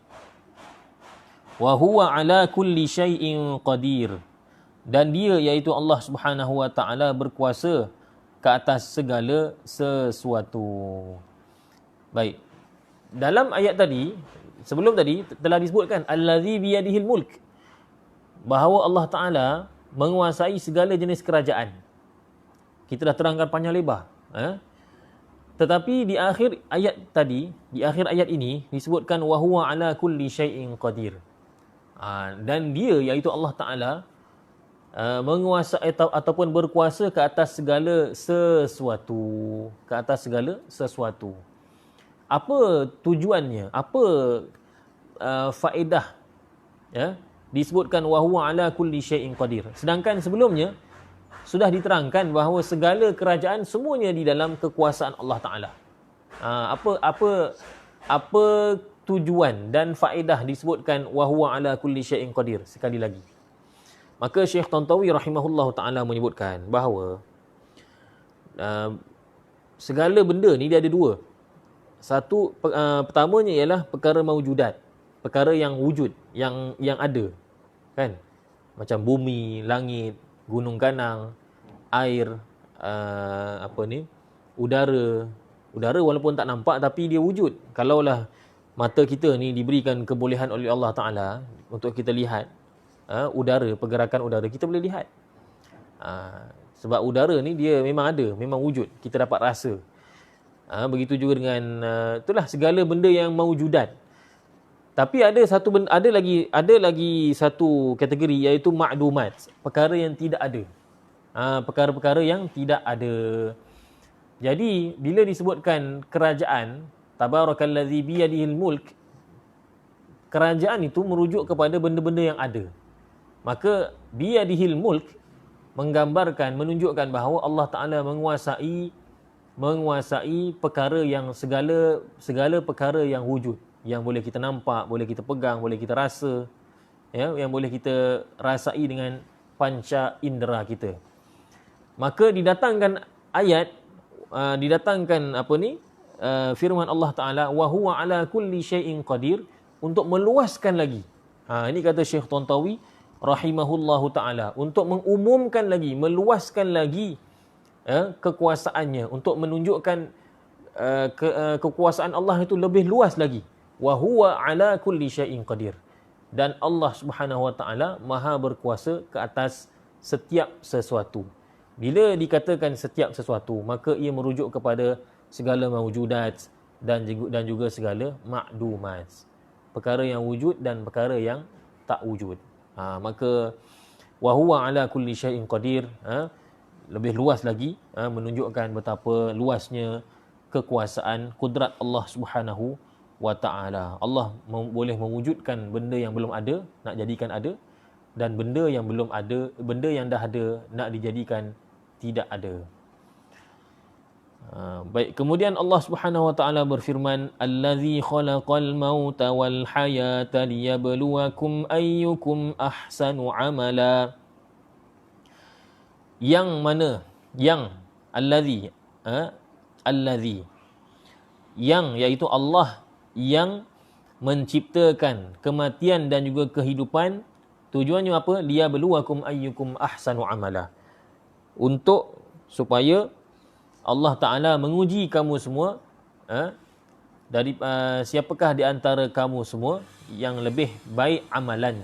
Speaker 1: Wa huwa ala kulli syai'in qadir. Dan dia, iaitu Allah Subhanahu wa Ta'ala, berkuasa ke atas segala sesuatu. Baik. Dalam ayat tadi, sebelum tadi telah disebutkan allazi biyadihil mulk, bahawa Allah Ta'ala menguasai segala jenis kerajaan. Kita dah terangkan panjang lebar. Tetapi di akhir ayat tadi, di akhir ayat ini disebutkan wa huwa ala kulli syai'in qadir. Dan dia, iaitu Allah Ta'ala, menguasai ataupun berkuasa ke atas segala sesuatu. Ke atas segala sesuatu. Apa tujuannya? Apa faedah, ya, disebutkan wa huwa ala kulli syai'in qadir. Sedangkan sebelumnya sudah diterangkan bahawa segala kerajaan semuanya di dalam kekuasaan Allah Taala. Apa tujuan dan faedah disebutkan wa huwa ala kulli syai'in qadir sekali lagi? Maka Syekh Tantawi rahimahullahu taala menyebutkan bahawa segala benda ni dia ada dua. Satu, pertamanya ialah perkara maujudat, perkara yang wujud, yang ada, kan? Macam bumi, langit, gunung ganang, air, udara walaupun tak nampak tapi dia wujud. Kalaulah mata kita ni diberikan kebolehan oleh Allah Taala untuk kita lihat udara, pergerakan udara, kita boleh lihat. Sebab udara ni dia memang ada, memang wujud, kita dapat rasa. Begitu juga dengan itulah segala benda yang maujudat. Tapi ada lagi satu kategori, iaitu ma'dumat, perkara yang tidak ada. Perkara-perkara yang tidak ada. Jadi bila disebutkan kerajaan, tabarakallazi biyadihil mulk, kerajaan itu merujuk kepada benda-benda yang ada. Maka biyadihil mulk menggambarkan, menunjukkan bahawa Allah Taala menguasai perkara yang segala perkara yang wujud, yang boleh kita nampak, boleh kita pegang, boleh kita rasa, ya, yang boleh kita rasai dengan panca indera kita. Maka didatangkan ayat, firman Allah Taala wa huwa ala kulli syai'in qadir, untuk meluaskan lagi. Ini kata Syekh Tantawi rahimahullahu taala, untuk mengumumkan lagi, meluaskan lagi kekuasaannya, untuk menunjukkan kekuasaan Allah itu lebih luas lagi. Wa huwa ala kulli syai'in qadir, dan Allah Subhanahu wa taala Maha berkuasa ke atas setiap sesuatu. Bila dikatakan setiap sesuatu, maka ia merujuk kepada segala mawjudat dan juga segala ma'dumat, perkara yang wujud dan perkara yang tak wujud. Maka wa huwa ala kulli syai'in qadir, lebih luas lagi, menunjukkan betapa luasnya kekuasaan, kudrat Allah Subhanahu wa taala. Allah boleh mewujudkan benda yang belum ada, nak jadikan ada, dan benda yang belum ada, benda yang dah ada, nak dijadikan tidak ada. Baik, kemudian Allah Subhanahu wa taala berfirman, allazi khalaqal mauta wal hayata liyabluwakum ayyukum ahsanu amala. Yang mana? Yang allazi, yang, iaitu Allah yang menciptakan kematian dan juga kehidupan. Tujuannya apa? Liyabluwakum ayyukum ahsanu amala, untuk supaya Allah Ta'ala menguji kamu semua, siapakah di antara kamu semua yang lebih baik amalan.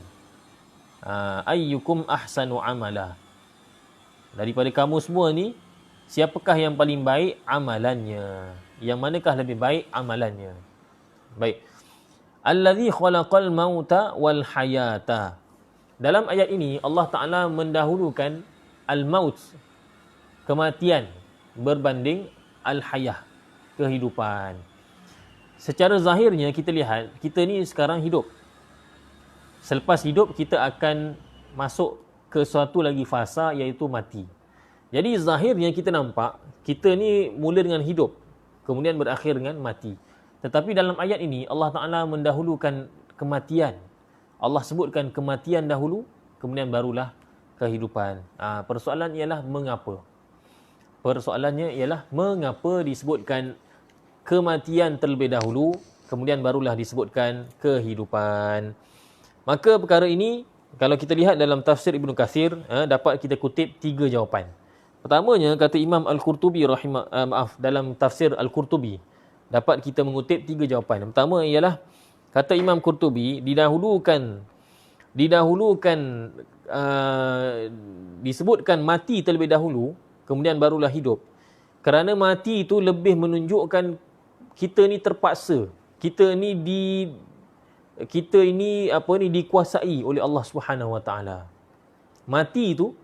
Speaker 1: Ayyukum ahsanu amala, daripada kamu semua ni, siapakah yang paling baik amalannya, yang manakah lebih baik amalannya. Baik, allazi khalaqal mauta wal hayata. Dalam ayat ini Allah Ta'ala mendahulukan al-maut, kematian, berbanding al-hayah, kehidupan. Secara zahirnya kita lihat, kita ni sekarang hidup. Selepas hidup, kita akan masuk ke suatu lagi fasa, iaitu mati. Jadi zahirnya kita nampak, kita ni mula dengan hidup, kemudian berakhir dengan mati. Tetapi dalam ayat ini, Allah Ta'ala mendahulukan kematian. Allah sebutkan kematian dahulu, kemudian barulah kehidupan. Persoalan ialah mengapa? Persoalannya ialah mengapa disebutkan kematian terlebih dahulu, kemudian barulah disebutkan kehidupan. Maka perkara ini, kalau kita lihat dalam tafsir Ibnu Katsir, dapat kita kutip 3 jawapan. Pertamanya, kata Imam Al-Qurtubi dalam tafsir Al-Qurtubi, dapat kita mengutip 3 jawapan. Yang pertama ialah, kata Imam Qurtubi, disebutkan mati terlebih dahulu, kemudian barulah hidup. Kerana mati itu lebih menunjukkan kita ni terpaksa, kita ni dikuasai oleh Allah Subhanahu wa taala. Mati itu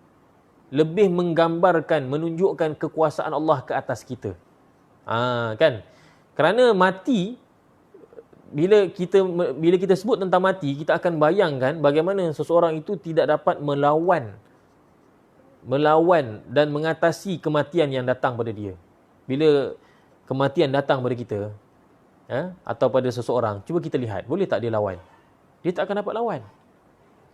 Speaker 1: lebih menggambarkan, menunjukkan kekuasaan Allah ke atas kita. Kan? Kerana mati, bila kita sebut tentang mati, kita akan bayangkan bagaimana seseorang itu tidak dapat melawan dan mengatasi kematian yang datang pada dia. Bila kematian datang pada kita, atau pada seseorang, cuba kita lihat, boleh tak dia lawan? Dia tak akan dapat lawan.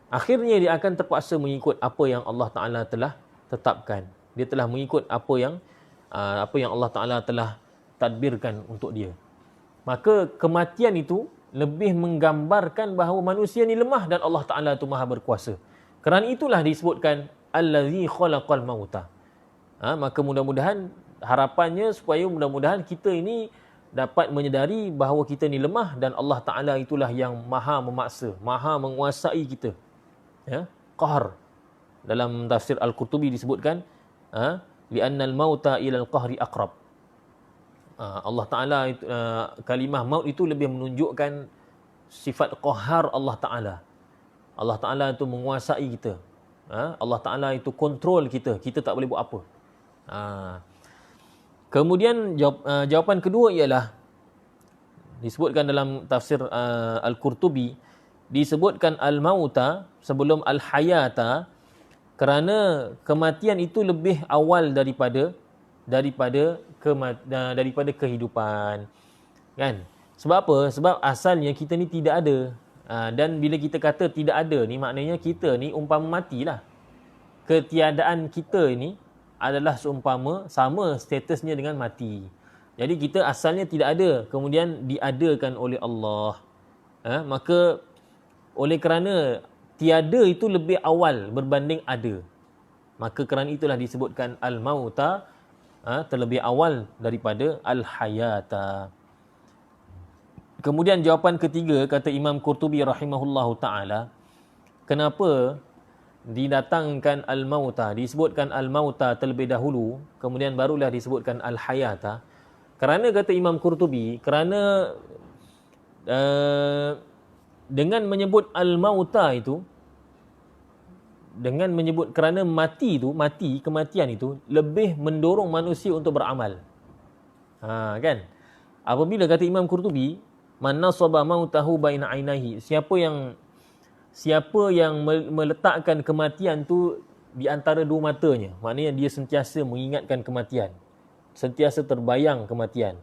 Speaker 1: Akhirnya dia akan terpaksa mengikut apa yang Allah Ta'ala telah tetapkan. Dia telah mengikut apa yang Allah Ta'ala telah tadbirkan untuk dia. Maka kematian itu lebih menggambarkan bahawa manusia ni lemah dan Allah Ta'ala itu maha berkuasa. Kerana itulah disebutkan allazi khalaqal mauta. Maka mudah-mudahan, harapannya supaya mudah-mudahan kita ini dapat menyedari bahawa kita ni lemah dan Allah Ta'ala itulah yang maha memaksa, maha menguasai kita. Qahr. Dalam tafsir Al-Qurtubi disebutkan, li'annal mauta ilal qahri aqrab. Allah Ta'ala, kalimah maut itu lebih menunjukkan sifat qahar Allah Ta'ala. Allah Ta'ala itu menguasai kita. Allah Ta'ala itu kontrol kita. Kita tak boleh buat apa. Kemudian jawapan kedua ialah, disebutkan dalam tafsir Al-Qurtubi, disebutkan al-mauta sebelum al-hayata kerana kematian itu lebih awal daripada kehidupan, kan? Sebab apa? Sebab asalnya kita ni tidak ada, dan bila kita kata tidak ada ni, maknanya kita ni umpama matilah. Ketiadaan kita ini adalah sama statusnya dengan mati. Jadi kita asalnya tidak ada, kemudian diadakan oleh Allah. Maka oleh kerana tiada itu lebih awal berbanding ada, maka kerana itulah disebutkan al-mauta terlebih awal daripada al-hayata. Kemudian jawapan ketiga, kata Imam Qurtubi rahimahullahu ta'ala, kenapa didatangkan al-mauta, disebutkan al-mauta terlebih dahulu, kemudian barulah disebutkan al-hayata? Kerana kata Imam Qurtubi, kerana dengan menyebut al-mauta itu, dengan menyebut kerana kematian itu lebih mendorong manusia untuk beramal. Kan? Apabila kata Imam Qurtubi, man nasaba mautahu baina ainaihi, siapa yang meletakkan kematian tu di antara dua matanya, maknanya dia sentiasa mengingatkan kematian, sentiasa terbayang kematian,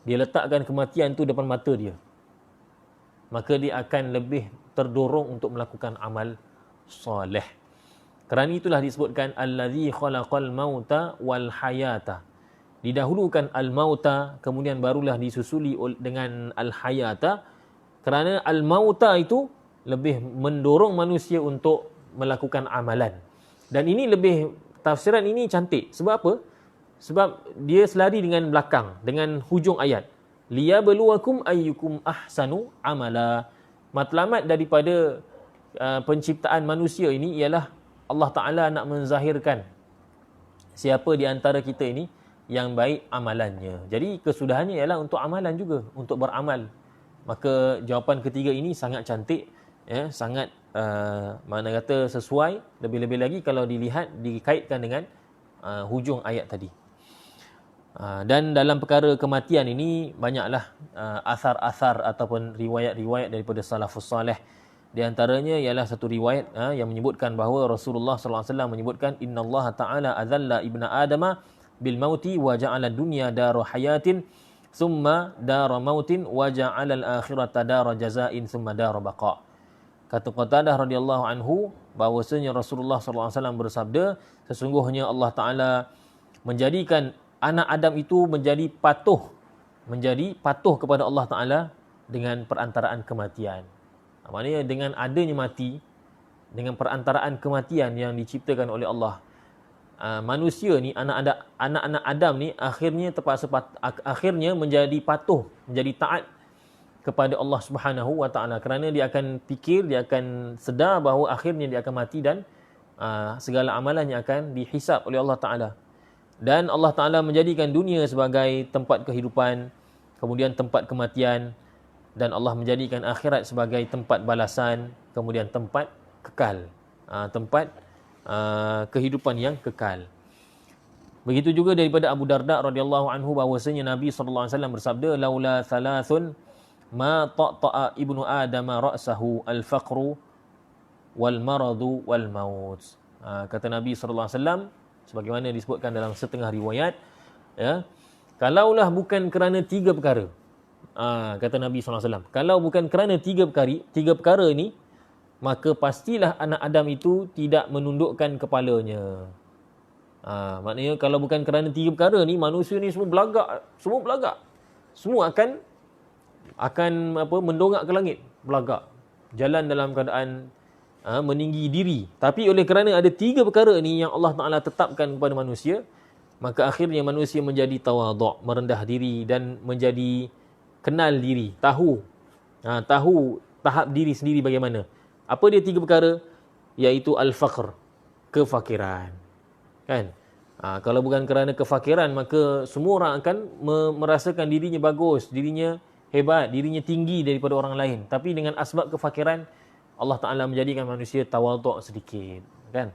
Speaker 1: dia letakkan kematian tu depan mata dia, maka dia akan lebih terdorong untuk melakukan amal soleh. Kerana itulah disebutkan allazi khalaqal mauta wal hayata. Didahulukan al-mauta, kemudian barulah disusuli dengan al-hayata. Kerana al-mauta itu lebih mendorong manusia untuk melakukan amalan. Dan ini tafsiran ini cantik. Sebab apa? Sebab dia selari dengan belakang, dengan hujung ayat. Liyabluwakum ayyukum ahsanu amala. Matlamat daripada penciptaan manusia ini ialah Allah Ta'ala nak menzahirkan siapa di antara kita ini yang baik amalannya. Jadi kesudahannya ialah untuk amalan juga, untuk beramal. Maka jawapan ketiga ini sangat cantik, sangat mana kata sesuai, lebih-lebih lagi kalau dikaitkan dengan hujung ayat tadi. Dan dalam perkara kematian ini banyaklah asar-asar ataupun riwayat-riwayat daripada salafus salih. Di antaranya ialah satu riwayat yang menyebutkan bahawa Rasulullah sallallahu alaihi wasallam menyebutkan, innallaha ta'ala adzalla ibna adama bil mauti wa ja'ala dunya dara hayatin summa dara mautin wa ja'ala al akhirata dara jazain summa dara baqa. Kata Qatadah radhiyallahu anhu bahwasanya Rasulullah sallallahu alaihi wasallam bersabda, sesungguhnya Allah Ta'ala menjadikan anak Adam itu menjadi patuh kepada Allah Ta'ala dengan perantaraan kematian. Maknanya dengan adanya mati, dengan perantaraan kematian yang diciptakan oleh Allah, manusia ni, anak-anak Adam ni akhirnya menjadi patuh, menjadi taat kepada Allah Subhanahu wa Ta'ala, kerana dia akan fikir, dia akan sedar bahawa akhirnya dia akan mati dan segala amalannya akan dihisap oleh Allah Ta'ala. Dan Allah Ta'ala menjadikan dunia sebagai tempat kehidupan, kemudian tempat kematian, dan Allah menjadikan akhirat sebagai tempat balasan, kemudian tempat kekal, tempat kehidupan yang kekal. Begitu juga daripada Abu Darda radhiyallahu anhu bahwasanya Nabi sallallahu alaihi wasallam bersabda, laula thalathun ma ta'ta'a ibnu adam ra'sahu al-faqru wal maradu wal maut. Kata Nabi sallallahu alaihi wasallam sebagaimana disebutkan dalam setengah riwayat, ya, kalaulah bukan kerana tiga perkara, kata Nabi sallallahu alaihi wasallam, kalau bukan kerana tiga perkara ini, maka pastilah anak Adam itu tidak menundukkan kepalanya. Maknanya kalau bukan kerana tiga perkara ni, manusia ni semua belagak, semua akan mendongak ke langit, belagak, jalan dalam keadaan meninggi diri. Tapi oleh kerana ada tiga perkara ni yang Allah Taala tetapkan kepada manusia, maka akhirnya manusia menjadi tawaduk, merendah diri dan menjadi kenal diri, tahu tahap diri sendiri bagaimana. Apa dia tiga perkara? Iaitu al-faqr, kefakiran. Kan? Kalau bukan kerana kefakiran, maka semua orang akan merasakan dirinya bagus, dirinya hebat, dirinya tinggi daripada orang lain. Tapi dengan asbab kefakiran, Allah Ta'ala menjadikan manusia tawaduk sedikit. Kan?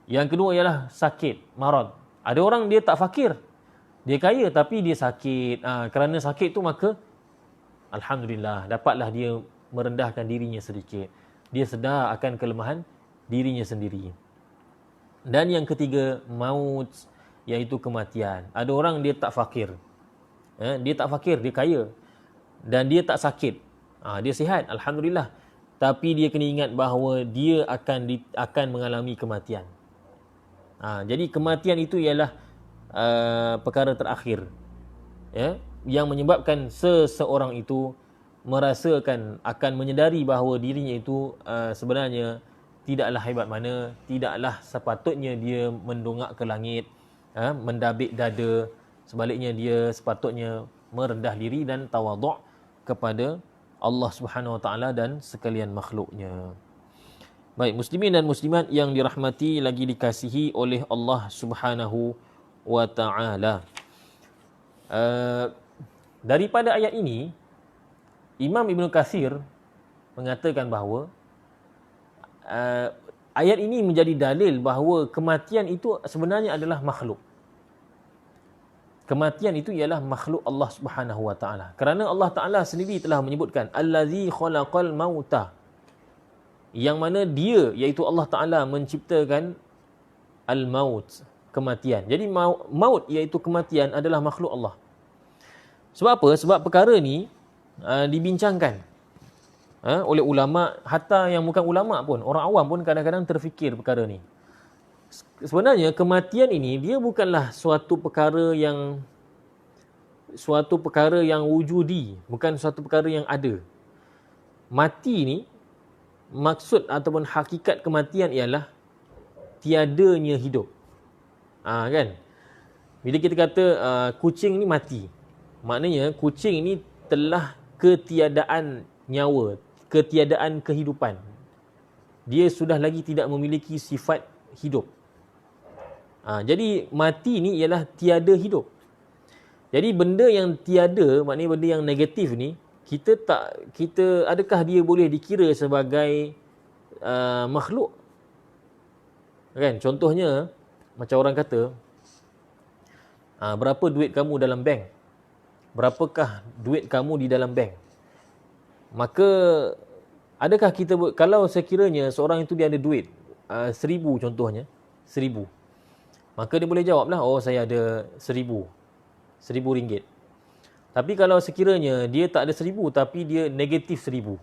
Speaker 1: Yang kedua ialah sakit, marad. Ada orang dia tak fakir, dia kaya tapi dia sakit. Kerana sakit tu maka alhamdulillah, dapatlah dia merendahkan dirinya sedikit. Dia sedar akan kelemahan dirinya sendiri. Dan yang ketiga, maut, iaitu kematian. Ada orang dia tak fakir. Dia tak fakir, dia kaya. Dan dia tak sakit. Dia sihat, alhamdulillah. Tapi dia kena ingat bahawa dia akan mengalami kematian. Jadi kematian itu ialah perkara terakhir, ya, yang menyebabkan seseorang itu merasakan, akan menyedari bahawa dirinya itu sebenarnya tidaklah hebat mana, tidaklah sepatutnya dia mendongak ke langit, mendabik dada. Sebaliknya dia sepatutnya merendah diri dan tawaduk kepada Allah Subhanahu Wa Taala dan sekalian makhluknya. Baik, muslimin dan muslimat yang dirahmati lagi dikasihi oleh Allah Subhanahu Wa Taala. Daripada ayat ini, Imam Ibn Kathir mengatakan bahawa ayat ini menjadi dalil bahawa kematian itu sebenarnya adalah makhluk. Kematian itu ialah makhluk Allah Subhanahu Wa Taala. Kerana Allah Taala sendiri telah menyebutkan allazi khalaqal mauta, yang mana dia, iaitu Allah Taala, menciptakan al-maut, kematian. Jadi maut iaitu kematian adalah makhluk Allah. Sebab apa? Sebab perkara ni dibincangkan oleh ulama, hatta yang bukan ulama pun, orang awam pun kadang-kadang terfikir perkara ni. Sebenarnya kematian ini dia bukanlah suatu perkara yang wujudi, bukan suatu perkara yang ada. Mati ni, maksud ataupun hakikat kematian ialah tiadanya hidup. Kan? Bila kita kata kucing ni mati, maknanya kucing ni telah ketiadaan nyawa, ketiadaan kehidupan. Dia sudah lagi tidak memiliki sifat hidup. Jadi mati ni ialah tiada hidup. Jadi benda yang tiada, maknanya benda yang negatif ni, adakah dia boleh dikira sebagai makhluk? Kan? Contohnya macam orang kata, berapa duit kamu dalam bank? Berapakah duit kamu di dalam bank? Maka adakah kita, kalau sekiranya seorang itu dia ada duit 1,000 contohnya, 1,000, maka dia boleh jawablah, oh saya ada 1,000 ringgit. Tapi kalau sekiranya dia tak ada 1,000 tapi dia negatif 1,000,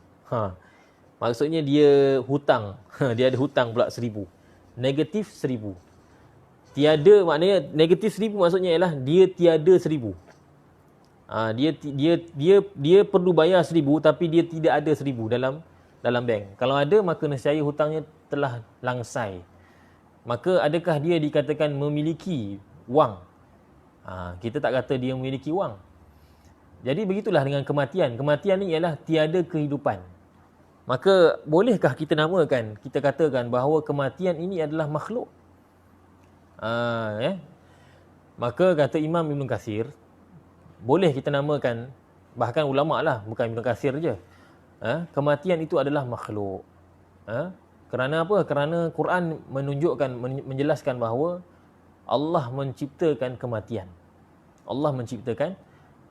Speaker 1: maksudnya dia hutang, dia ada hutang pula 1,000, negatif 1,000. Tiada, maknanya negatif 1,000 maksudnya ialah dia tiada 1,000. Dia perlu bayar 1,000 tapi dia tidak ada 1,000 dalam bank. Kalau ada, maka nescaya hutangnya telah langsai. Maka adakah dia dikatakan memiliki wang? Kita tak kata dia memiliki wang. Jadi begitulah dengan kematian. Kematian ni ialah tiada kehidupan. Maka bolehkah kita namakan, kita katakan bahawa kematian ini adalah makhluk? Maka kata Imam Ibn Kathir, boleh kita namakan, bahkan ulama lah, bukan Ibn Kathir je, kematian itu adalah makhluk. Kerana apa? Kerana Quran menunjukkan, menjelaskan bahawa Allah menciptakan kematian. Allah menciptakan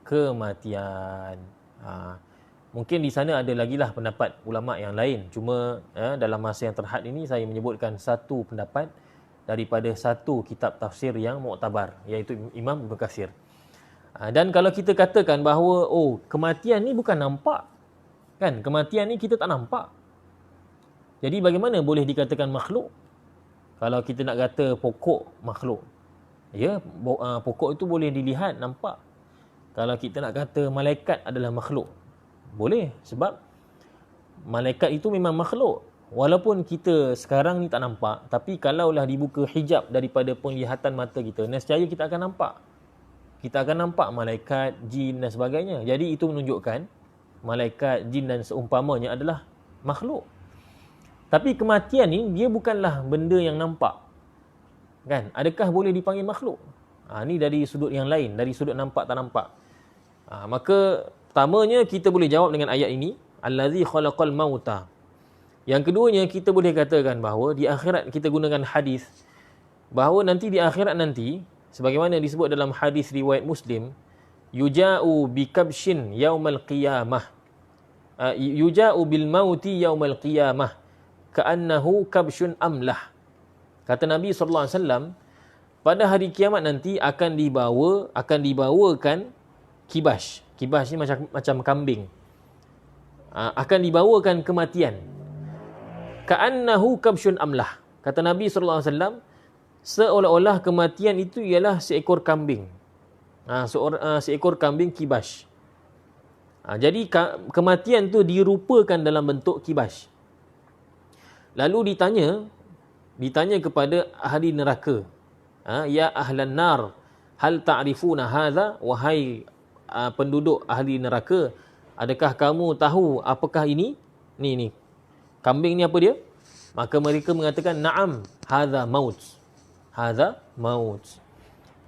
Speaker 1: kematian. Mungkin di sana ada lagi lah pendapat ulama yang lain. Cuma dalam masa yang terhad ini saya menyebutkan satu pendapat daripada satu kitab tafsir yang muktabar, iaitu Imam Ibn Katsir. Dan kalau kita katakan bahawa kematian ni bukan nampak, kan? Kematian ni kita tak nampak. Jadi bagaimana boleh dikatakan makhluk? Kalau kita nak kata pokok makhluk, ya, pokok itu boleh dilihat, nampak. Kalau kita nak kata malaikat adalah makhluk, boleh, sebab malaikat itu memang makhluk. Walaupun kita sekarang ni tak nampak, tapi kalaulah dibuka hijab daripada penglihatan mata kita, nescaya kita akan nampak. Kita akan nampak malaikat, jin dan sebagainya. Jadi itu menunjukkan malaikat, jin dan seumpamanya adalah makhluk. Tapi kematian ni dia bukanlah benda yang nampak. Kan? Adakah boleh dipanggil makhluk? Ni dari sudut yang lain, dari sudut nampak tak nampak. Maka pertamanya kita boleh jawab dengan ayat ini, allazi khalaqal mauta. Yang keduanya kita boleh katakan bahawa di akhirat, kita gunakan hadis bahawa nanti di akhirat nanti, sebagaimana disebut dalam hadis riwayat Muslim, yuja'u bikabshin yaumal qiyamah. Yuja'u bil mauti yaumal qiyamah ka'annahu kabsyun amlah. Kata Nabi SAW, pada hari kiamat nanti akan dibawakan kibas. Kibas ni macam kambing. Akan dibawakan kematian. Ka'annahu kabsyun amlah. Kata Nabi SAW, seolah-olah kematian itu ialah seekor kambing. Seekor kambing kibas. Jadi kematian tu dirupakan dalam bentuk kibas. Lalu ditanya kepada ahli neraka, ya ahlan nar, hal ta'rifuna hadha, wahai penduduk ahli neraka, adakah kamu tahu apakah ini? Ni kambing ni apa dia? Maka mereka mengatakan, na'am, hadha maut. Hadha maut.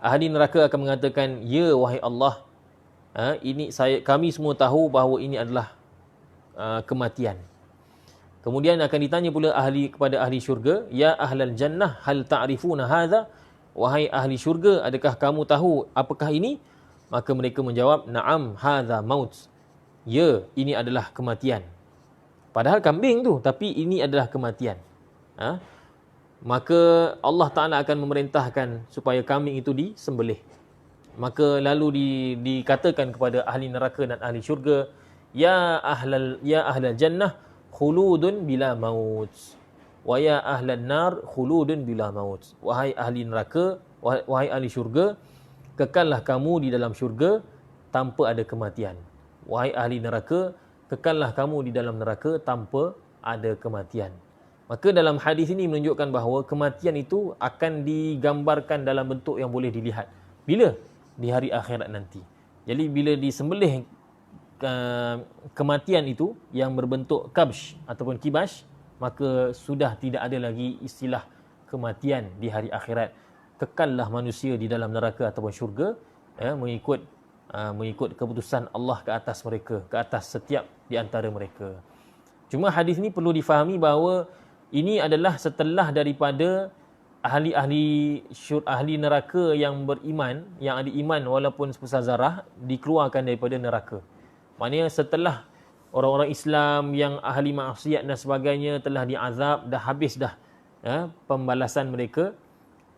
Speaker 1: Ahli neraka akan mengatakan, ya wahai Allah, kami semua tahu bahawa ini adalah kematian. Kemudian akan ditanya pula kepada ahli syurga, ya ahlal jannah, hal ta'rifuna hadha, wahai ahli syurga, adakah kamu tahu apakah ini? Maka mereka menjawab, na'am, hadha maut. Ya, ini adalah kematian. Padahal kambing tu, tapi ini adalah kematian. Maka Allah Ta'ala akan memerintahkan supaya kambing itu disembelih. Maka lalu dikatakan kepada ahli neraka dan ahli syurga, ya ahlal jannah, khuludun bila maut. Wa ya ahlan nar, khuludun bila maut. Wahai ahli neraka, wahai ahli syurga, kekallah kamu di dalam syurga tanpa ada kematian. Wahai ahli neraka, kekallah kamu di dalam neraka tanpa ada kematian. Maka dalam hadis ini menunjukkan bahawa kematian itu akan digambarkan dalam bentuk yang boleh dilihat. Bila? Di hari akhirat nanti. Jadi bila disembelih kematian itu yang berbentuk kabsh ataupun kibash, maka sudah tidak ada lagi istilah kematian di hari akhirat. Kekallah manusia di dalam neraka ataupun syurga, mengikut keputusan Allah ke atas mereka, ke atas setiap di antara mereka. Cuma hadis ini perlu difahami bahawa ini adalah setelah daripada ahli neraka yang beriman, yang ada iman walaupun sebesar zarah, dikeluarkan daripada neraka. Maknanya setelah orang-orang Islam yang ahli maksiat dan sebagainya telah diazab, dah habis dah pembalasan mereka,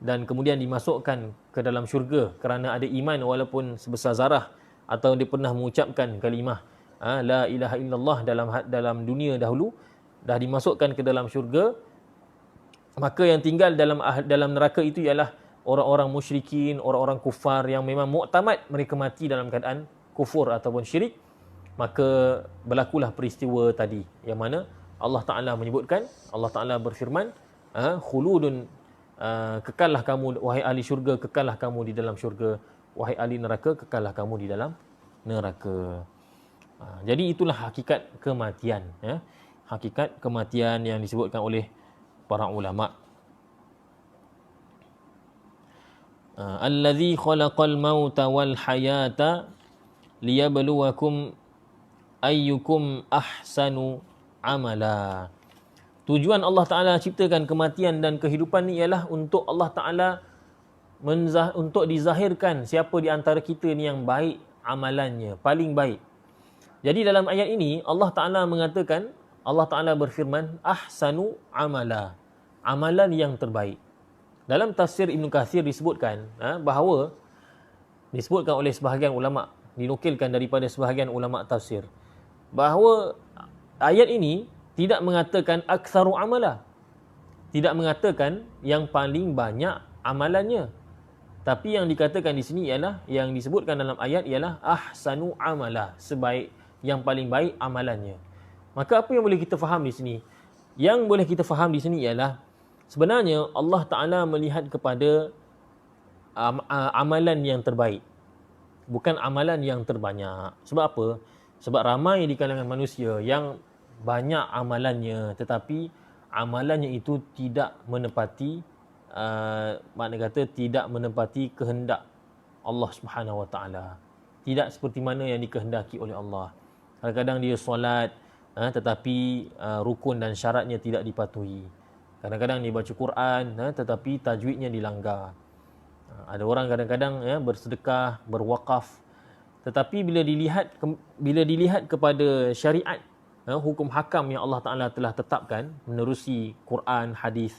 Speaker 1: dan kemudian dimasukkan ke dalam syurga kerana ada iman walaupun sebesar zarah, atau dia pernah mengucapkan kalimah la ilaha illallah dalam dunia dahulu, dah dimasukkan ke dalam syurga. Maka yang tinggal dalam neraka itu ialah orang-orang musyrikin, orang-orang kufar yang memang muktamad mereka mati dalam keadaan kufur ataupun syirik. Maka berlakulah peristiwa tadi yang mana Allah Ta'ala menyebutkan, Allah Ta'ala berfirman, khuludun, kekallah kamu wahai ahli syurga, kekallah kamu di dalam syurga, wahai ahli neraka, kekallah kamu di dalam neraka. Jadi itulah hakikat kematian, hakikat kematian yang disebutkan oleh para ulama. Allazi khalaqal mauta wal hayata liyabluwakum ayyukum ahsanu amala. Tujuan Allah Ta'ala ciptakan kematian dan kehidupan ni ialah untuk Allah Ta'ala untuk dizahirkan siapa di antara kita ni yang baik amalannya, paling baik. Jadi dalam ayat ini Allah Ta'ala mengatakan, Allah Ta'ala berfirman, ahsanu amala, amalan yang terbaik. Dalam tafsir Ibn Kathir disebutkan bahawa, disebutkan oleh sebahagian ulama', dinukilkan daripada sebahagian ulama' tafsir, bahawa ayat ini tidak mengatakan aktsaru amala, tidak mengatakan yang paling banyak amalannya. Tapi yang dikatakan di sini ialah, yang disebutkan dalam ayat ialah ahsanu amala, sebaik, yang paling baik amalannya. Maka apa yang boleh kita faham di sini? Yang boleh kita faham di sini ialah sebenarnya Allah Ta'ala melihat kepada amalan yang terbaik, bukan amalan yang terbanyak. Sebab apa? Sebab ramai di kalangan manusia yang banyak amalannya, tetapi amalannya itu tidak menepati, makna kata tidak menepati kehendak Allah Subhanahu Wa Taala. Tidak seperti mana yang dikehendaki oleh Allah. Kadang-kadang dia solat, tetapi rukun dan syaratnya tidak dipatuhi. Kadang-kadang dia baca Quran, tetapi tajwidnya dilanggar. Ada orang kadang-kadang bersedekah, berwakaf, tetapi bila dilihat kepada syariat, hukum hakam yang Allah Ta'ala telah tetapkan menerusi Quran, hadis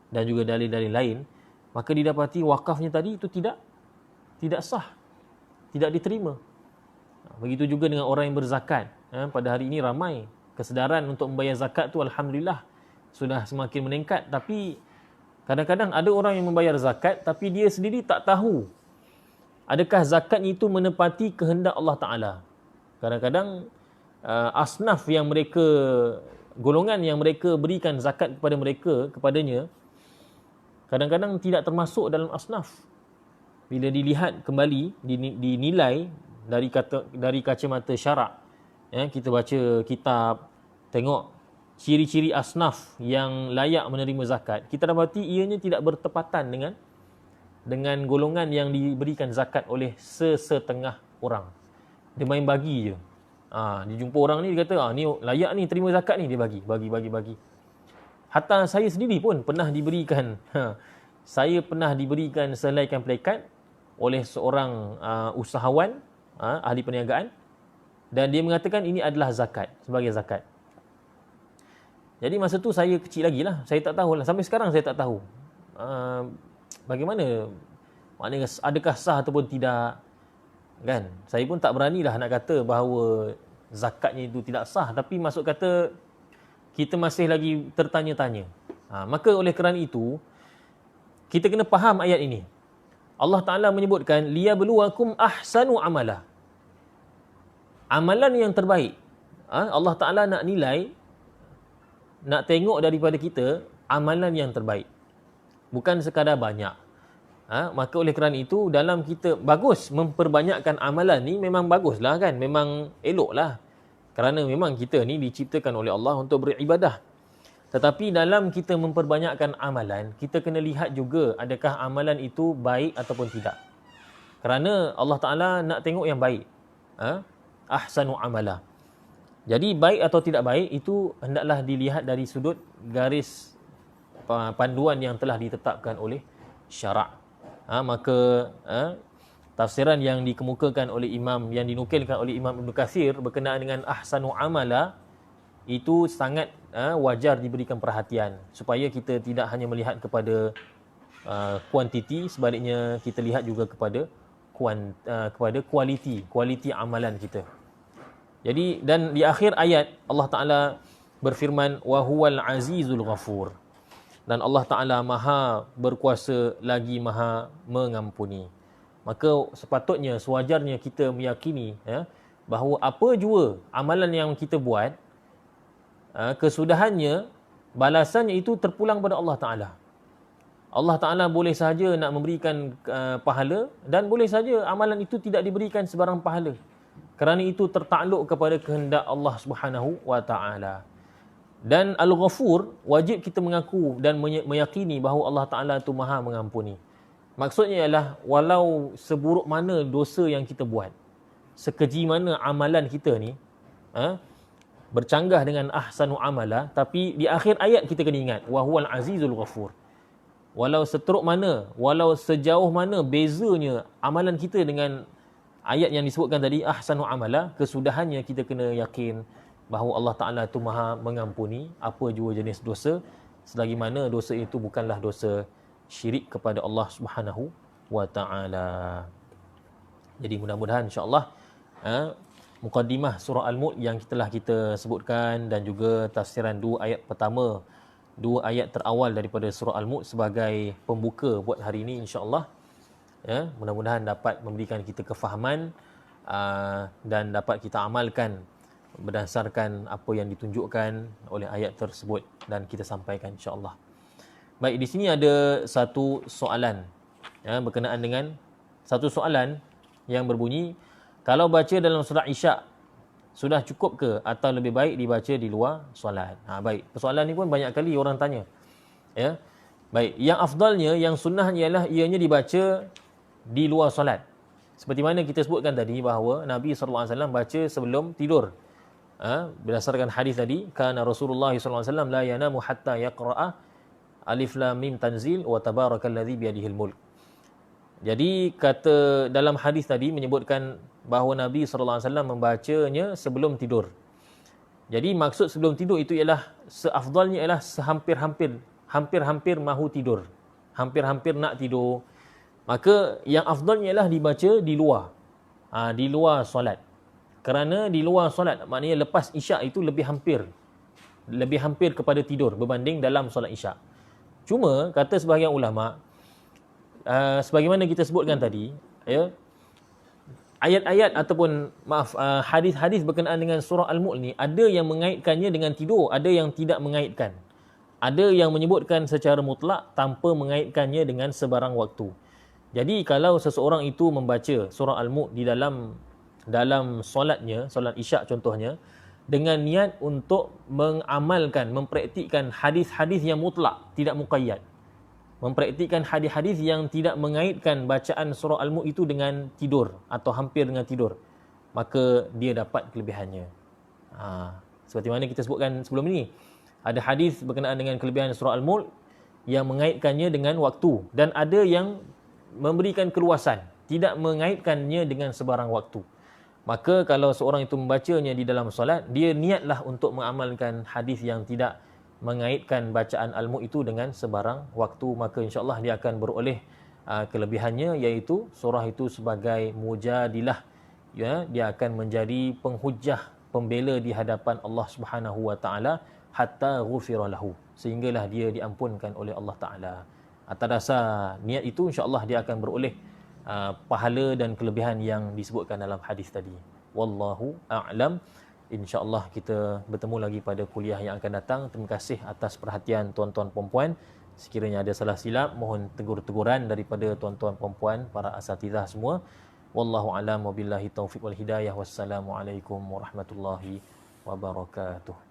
Speaker 1: dan juga dalil-dalil lain, maka didapati wakafnya tadi itu tidak sah, tidak diterima. Begitu juga dengan orang yang berzakat. Pada hari ini ramai kesedaran untuk membayar zakat tu, alhamdulillah sudah semakin meningkat, tapi kadang-kadang ada orang yang membayar zakat tapi dia sendiri tak tahu adakah zakat itu menepati kehendak Allah Ta'ala. Kadang-kadang asnaf yang mereka, golongan yang mereka berikan zakat kepadanya, kadang-kadang tidak termasuk dalam asnaf. Bila dilihat kembali, dinilai dari kacamata syarak, kita baca kitab, tengok ciri-ciri asnaf yang layak menerima zakat, kita dapati ianya tidak bertepatan dengan golongan yang diberikan zakat oleh sesetengah orang. Dia main bagi je. Dia jumpa orang ni, dia kata, ni layak ni terima zakat ni, dia bagi. Hatta saya sendiri pun pernah diberikan, saya pernah diberikan selaikan pelekat oleh seorang usahawan, ahli perniagaan, dan dia mengatakan ini adalah zakat, sebagai zakat. Jadi masa tu saya kecil lagi lah, saya tak tahu lah, sampai sekarang saya tak tahu bagaimana, maknanya adakah sah ataupun tidak, kan? Saya pun tak beranilah nak kata bahawa zakatnya itu tidak sah, tapi maksud kata kita masih lagi tertanya-tanya. Maka oleh kerana itu kita kena faham ayat ini. Allah Ta'ala menyebutkan liyabluwakum ahsanu amala, amalan yang terbaik. Allah Ta'ala nak nilai, nak tengok daripada kita amalan yang terbaik, bukan sekadar banyak. Maka oleh kerana itu, dalam kita bagus memperbanyakkan amalan ni, memang baguslah kan, memang eloklah, kerana memang kita ni diciptakan oleh Allah untuk beribadah. Tetapi dalam kita memperbanyakkan amalan, kita kena lihat juga adakah amalan itu baik ataupun tidak. Kerana Allah Ta'ala nak tengok yang baik. Ahsanu amala. Jadi baik atau tidak baik itu hendaklah dilihat dari sudut garis panduan yang telah ditetapkan oleh syarak. Maka tafsiran yang dikemukakan oleh imam, yang dinukilkan oleh Imam Ibn Kathir berkenaan dengan ahsanu amala, itu sangat wajar diberikan perhatian, supaya kita tidak hanya melihat kepada kuantiti, sebaliknya kita lihat juga kepada kualiti amalan kita. Jadi, dan di akhir ayat Allah Ta'ala berfirman wa huwal azizul ghafur, dan Allah Ta'ala maha berkuasa lagi maha mengampuni. Maka sepatutnya, sewajarnya kita meyakini bahawa apa jua amalan yang kita buat, kesudahannya, balasannya itu terpulang pada Allah Ta'ala. Allah Ta'ala boleh sahaja nak memberikan pahala, dan boleh saja amalan itu tidak diberikan sebarang pahala. Kerana itu tertakluk kepada kehendak Allah Subhanahu Wa Ta'ala. Dan Al-Ghafur, wajib kita mengaku dan meyakini bahawa Allah Ta'ala itu maha mengampuni. Maksudnya ialah, walau seburuk mana dosa yang kita buat, sekeji mana amalan kita ni, bercanggah dengan ahsanu amala, tapi di akhir ayat kita kena ingat wa huwal azizul ghafur. walau seteruk mana, walau sejauh mana bezanya amalan kita dengan ayat yang disebutkan tadi, ahsanu amala, kesudahannya kita kena yakin bahawa Allah Ta'ala itu maha mengampuni apa jua jenis dosa, selagi mana dosa itu bukanlah dosa syirik kepada Allah Subhanahu wa Ta'ala. Jadi mudah-mudahan insya-Allah mukaddimah surah Al-Mulk yang telah kita sebutkan dan juga tafsiran dua ayat pertama, dua ayat terawal daripada surah Al-Mulk sebagai pembuka buat hari ini insya-Allah, mudah-mudahan dapat memberikan kita kefahaman dan dapat kita amalkan berdasarkan apa yang ditunjukkan oleh ayat tersebut dan kita sampaikan insya-Allah. Baik, di sini ada satu soalan berkenaan dengan satu soalan yang berbunyi, kalau baca dalam solat Isyak sudah cukup ke atau lebih baik dibaca di luar solat? Baik, persoalan ni pun banyak kali orang tanya. Ya. Baik, yang afdalnya, yang sunnahnya ialah ianya dibaca di luar solat. Seperti mana kita sebutkan tadi bahawa Nabi SAW baca sebelum tidur. Berdasarkan hadis tadi, kana Rasulullah SAW la yanamu hatta yaqra'a alif lam mim tanzil wa tabarakalladzi biyadihil mulk. Jadi kata dalam hadis tadi menyebutkan bahawa Nabi SAW membacanya sebelum tidur. Jadi maksud sebelum tidur itu ialah seafdalnya ialah hampir-hampir mahu tidur. Hampir-hampir nak tidur. Maka yang afdalnya ialah dibaca di luar. Di luar solat. Kerana di luar solat maknanya lepas Isyak itu lebih hampir kepada tidur berbanding dalam solat Isyak. Cuma kata sebahagian ulama, sebagaimana kita sebutkan tadi, ayat-ayat ataupun hadis-hadis berkenaan dengan surah Al-Mulk ni ada yang mengaitkannya dengan tidur, ada yang tidak mengaitkan. Ada yang menyebutkan secara mutlak tanpa mengaitkannya dengan sebarang waktu. Jadi kalau seseorang itu membaca surah Al-Mulk di dalam solatnya, solat Isyak contohnya, dengan niat untuk mengamalkan, mempraktikkan hadis-hadis yang mutlak, tidak muqayyad, mempraktikkan hadis-hadis yang tidak mengaitkan bacaan surah Al-Mulk itu dengan tidur atau hampir dengan tidur, maka dia dapat kelebihannya. Seperti mana kita sebutkan sebelum ini, ada hadis berkenaan dengan kelebihan surah Al-Mulk yang mengaitkannya dengan waktu, dan ada yang memberikan keluasan, tidak mengaitkannya dengan sebarang waktu. Maka kalau seorang itu membacanya di dalam solat, dia niatlah untuk mengamalkan hadis yang tidak mengaitkan bacaan Al-Mulk itu dengan sebarang waktu, maka insya-Allah dia akan beroleh kelebihannya, iaitu surah itu sebagai mujadilah, dia akan menjadi penghujah, pembela di hadapan Allah Subhanahu wa Ta'ala, hatta ghufira lahu, sehinggalah dia diampunkan oleh Allah Ta'ala. Atas dasar niat itu insya-Allah dia akan beroleh pahala dan kelebihan yang disebutkan dalam hadis tadi. Wallahu a'lam. InsyaAllah kita bertemu lagi pada kuliah yang akan datang. Terima kasih atas perhatian tuan-tuan puan-puan. Sekiranya ada salah silap, mohon tegur-teguran daripada tuan-tuan puan-puan, para asatidzah semua. Wallahu a'lam, wabillahi taufiq wal hidayah. Wassalamualaikum warahmatullahi wabarakatuh.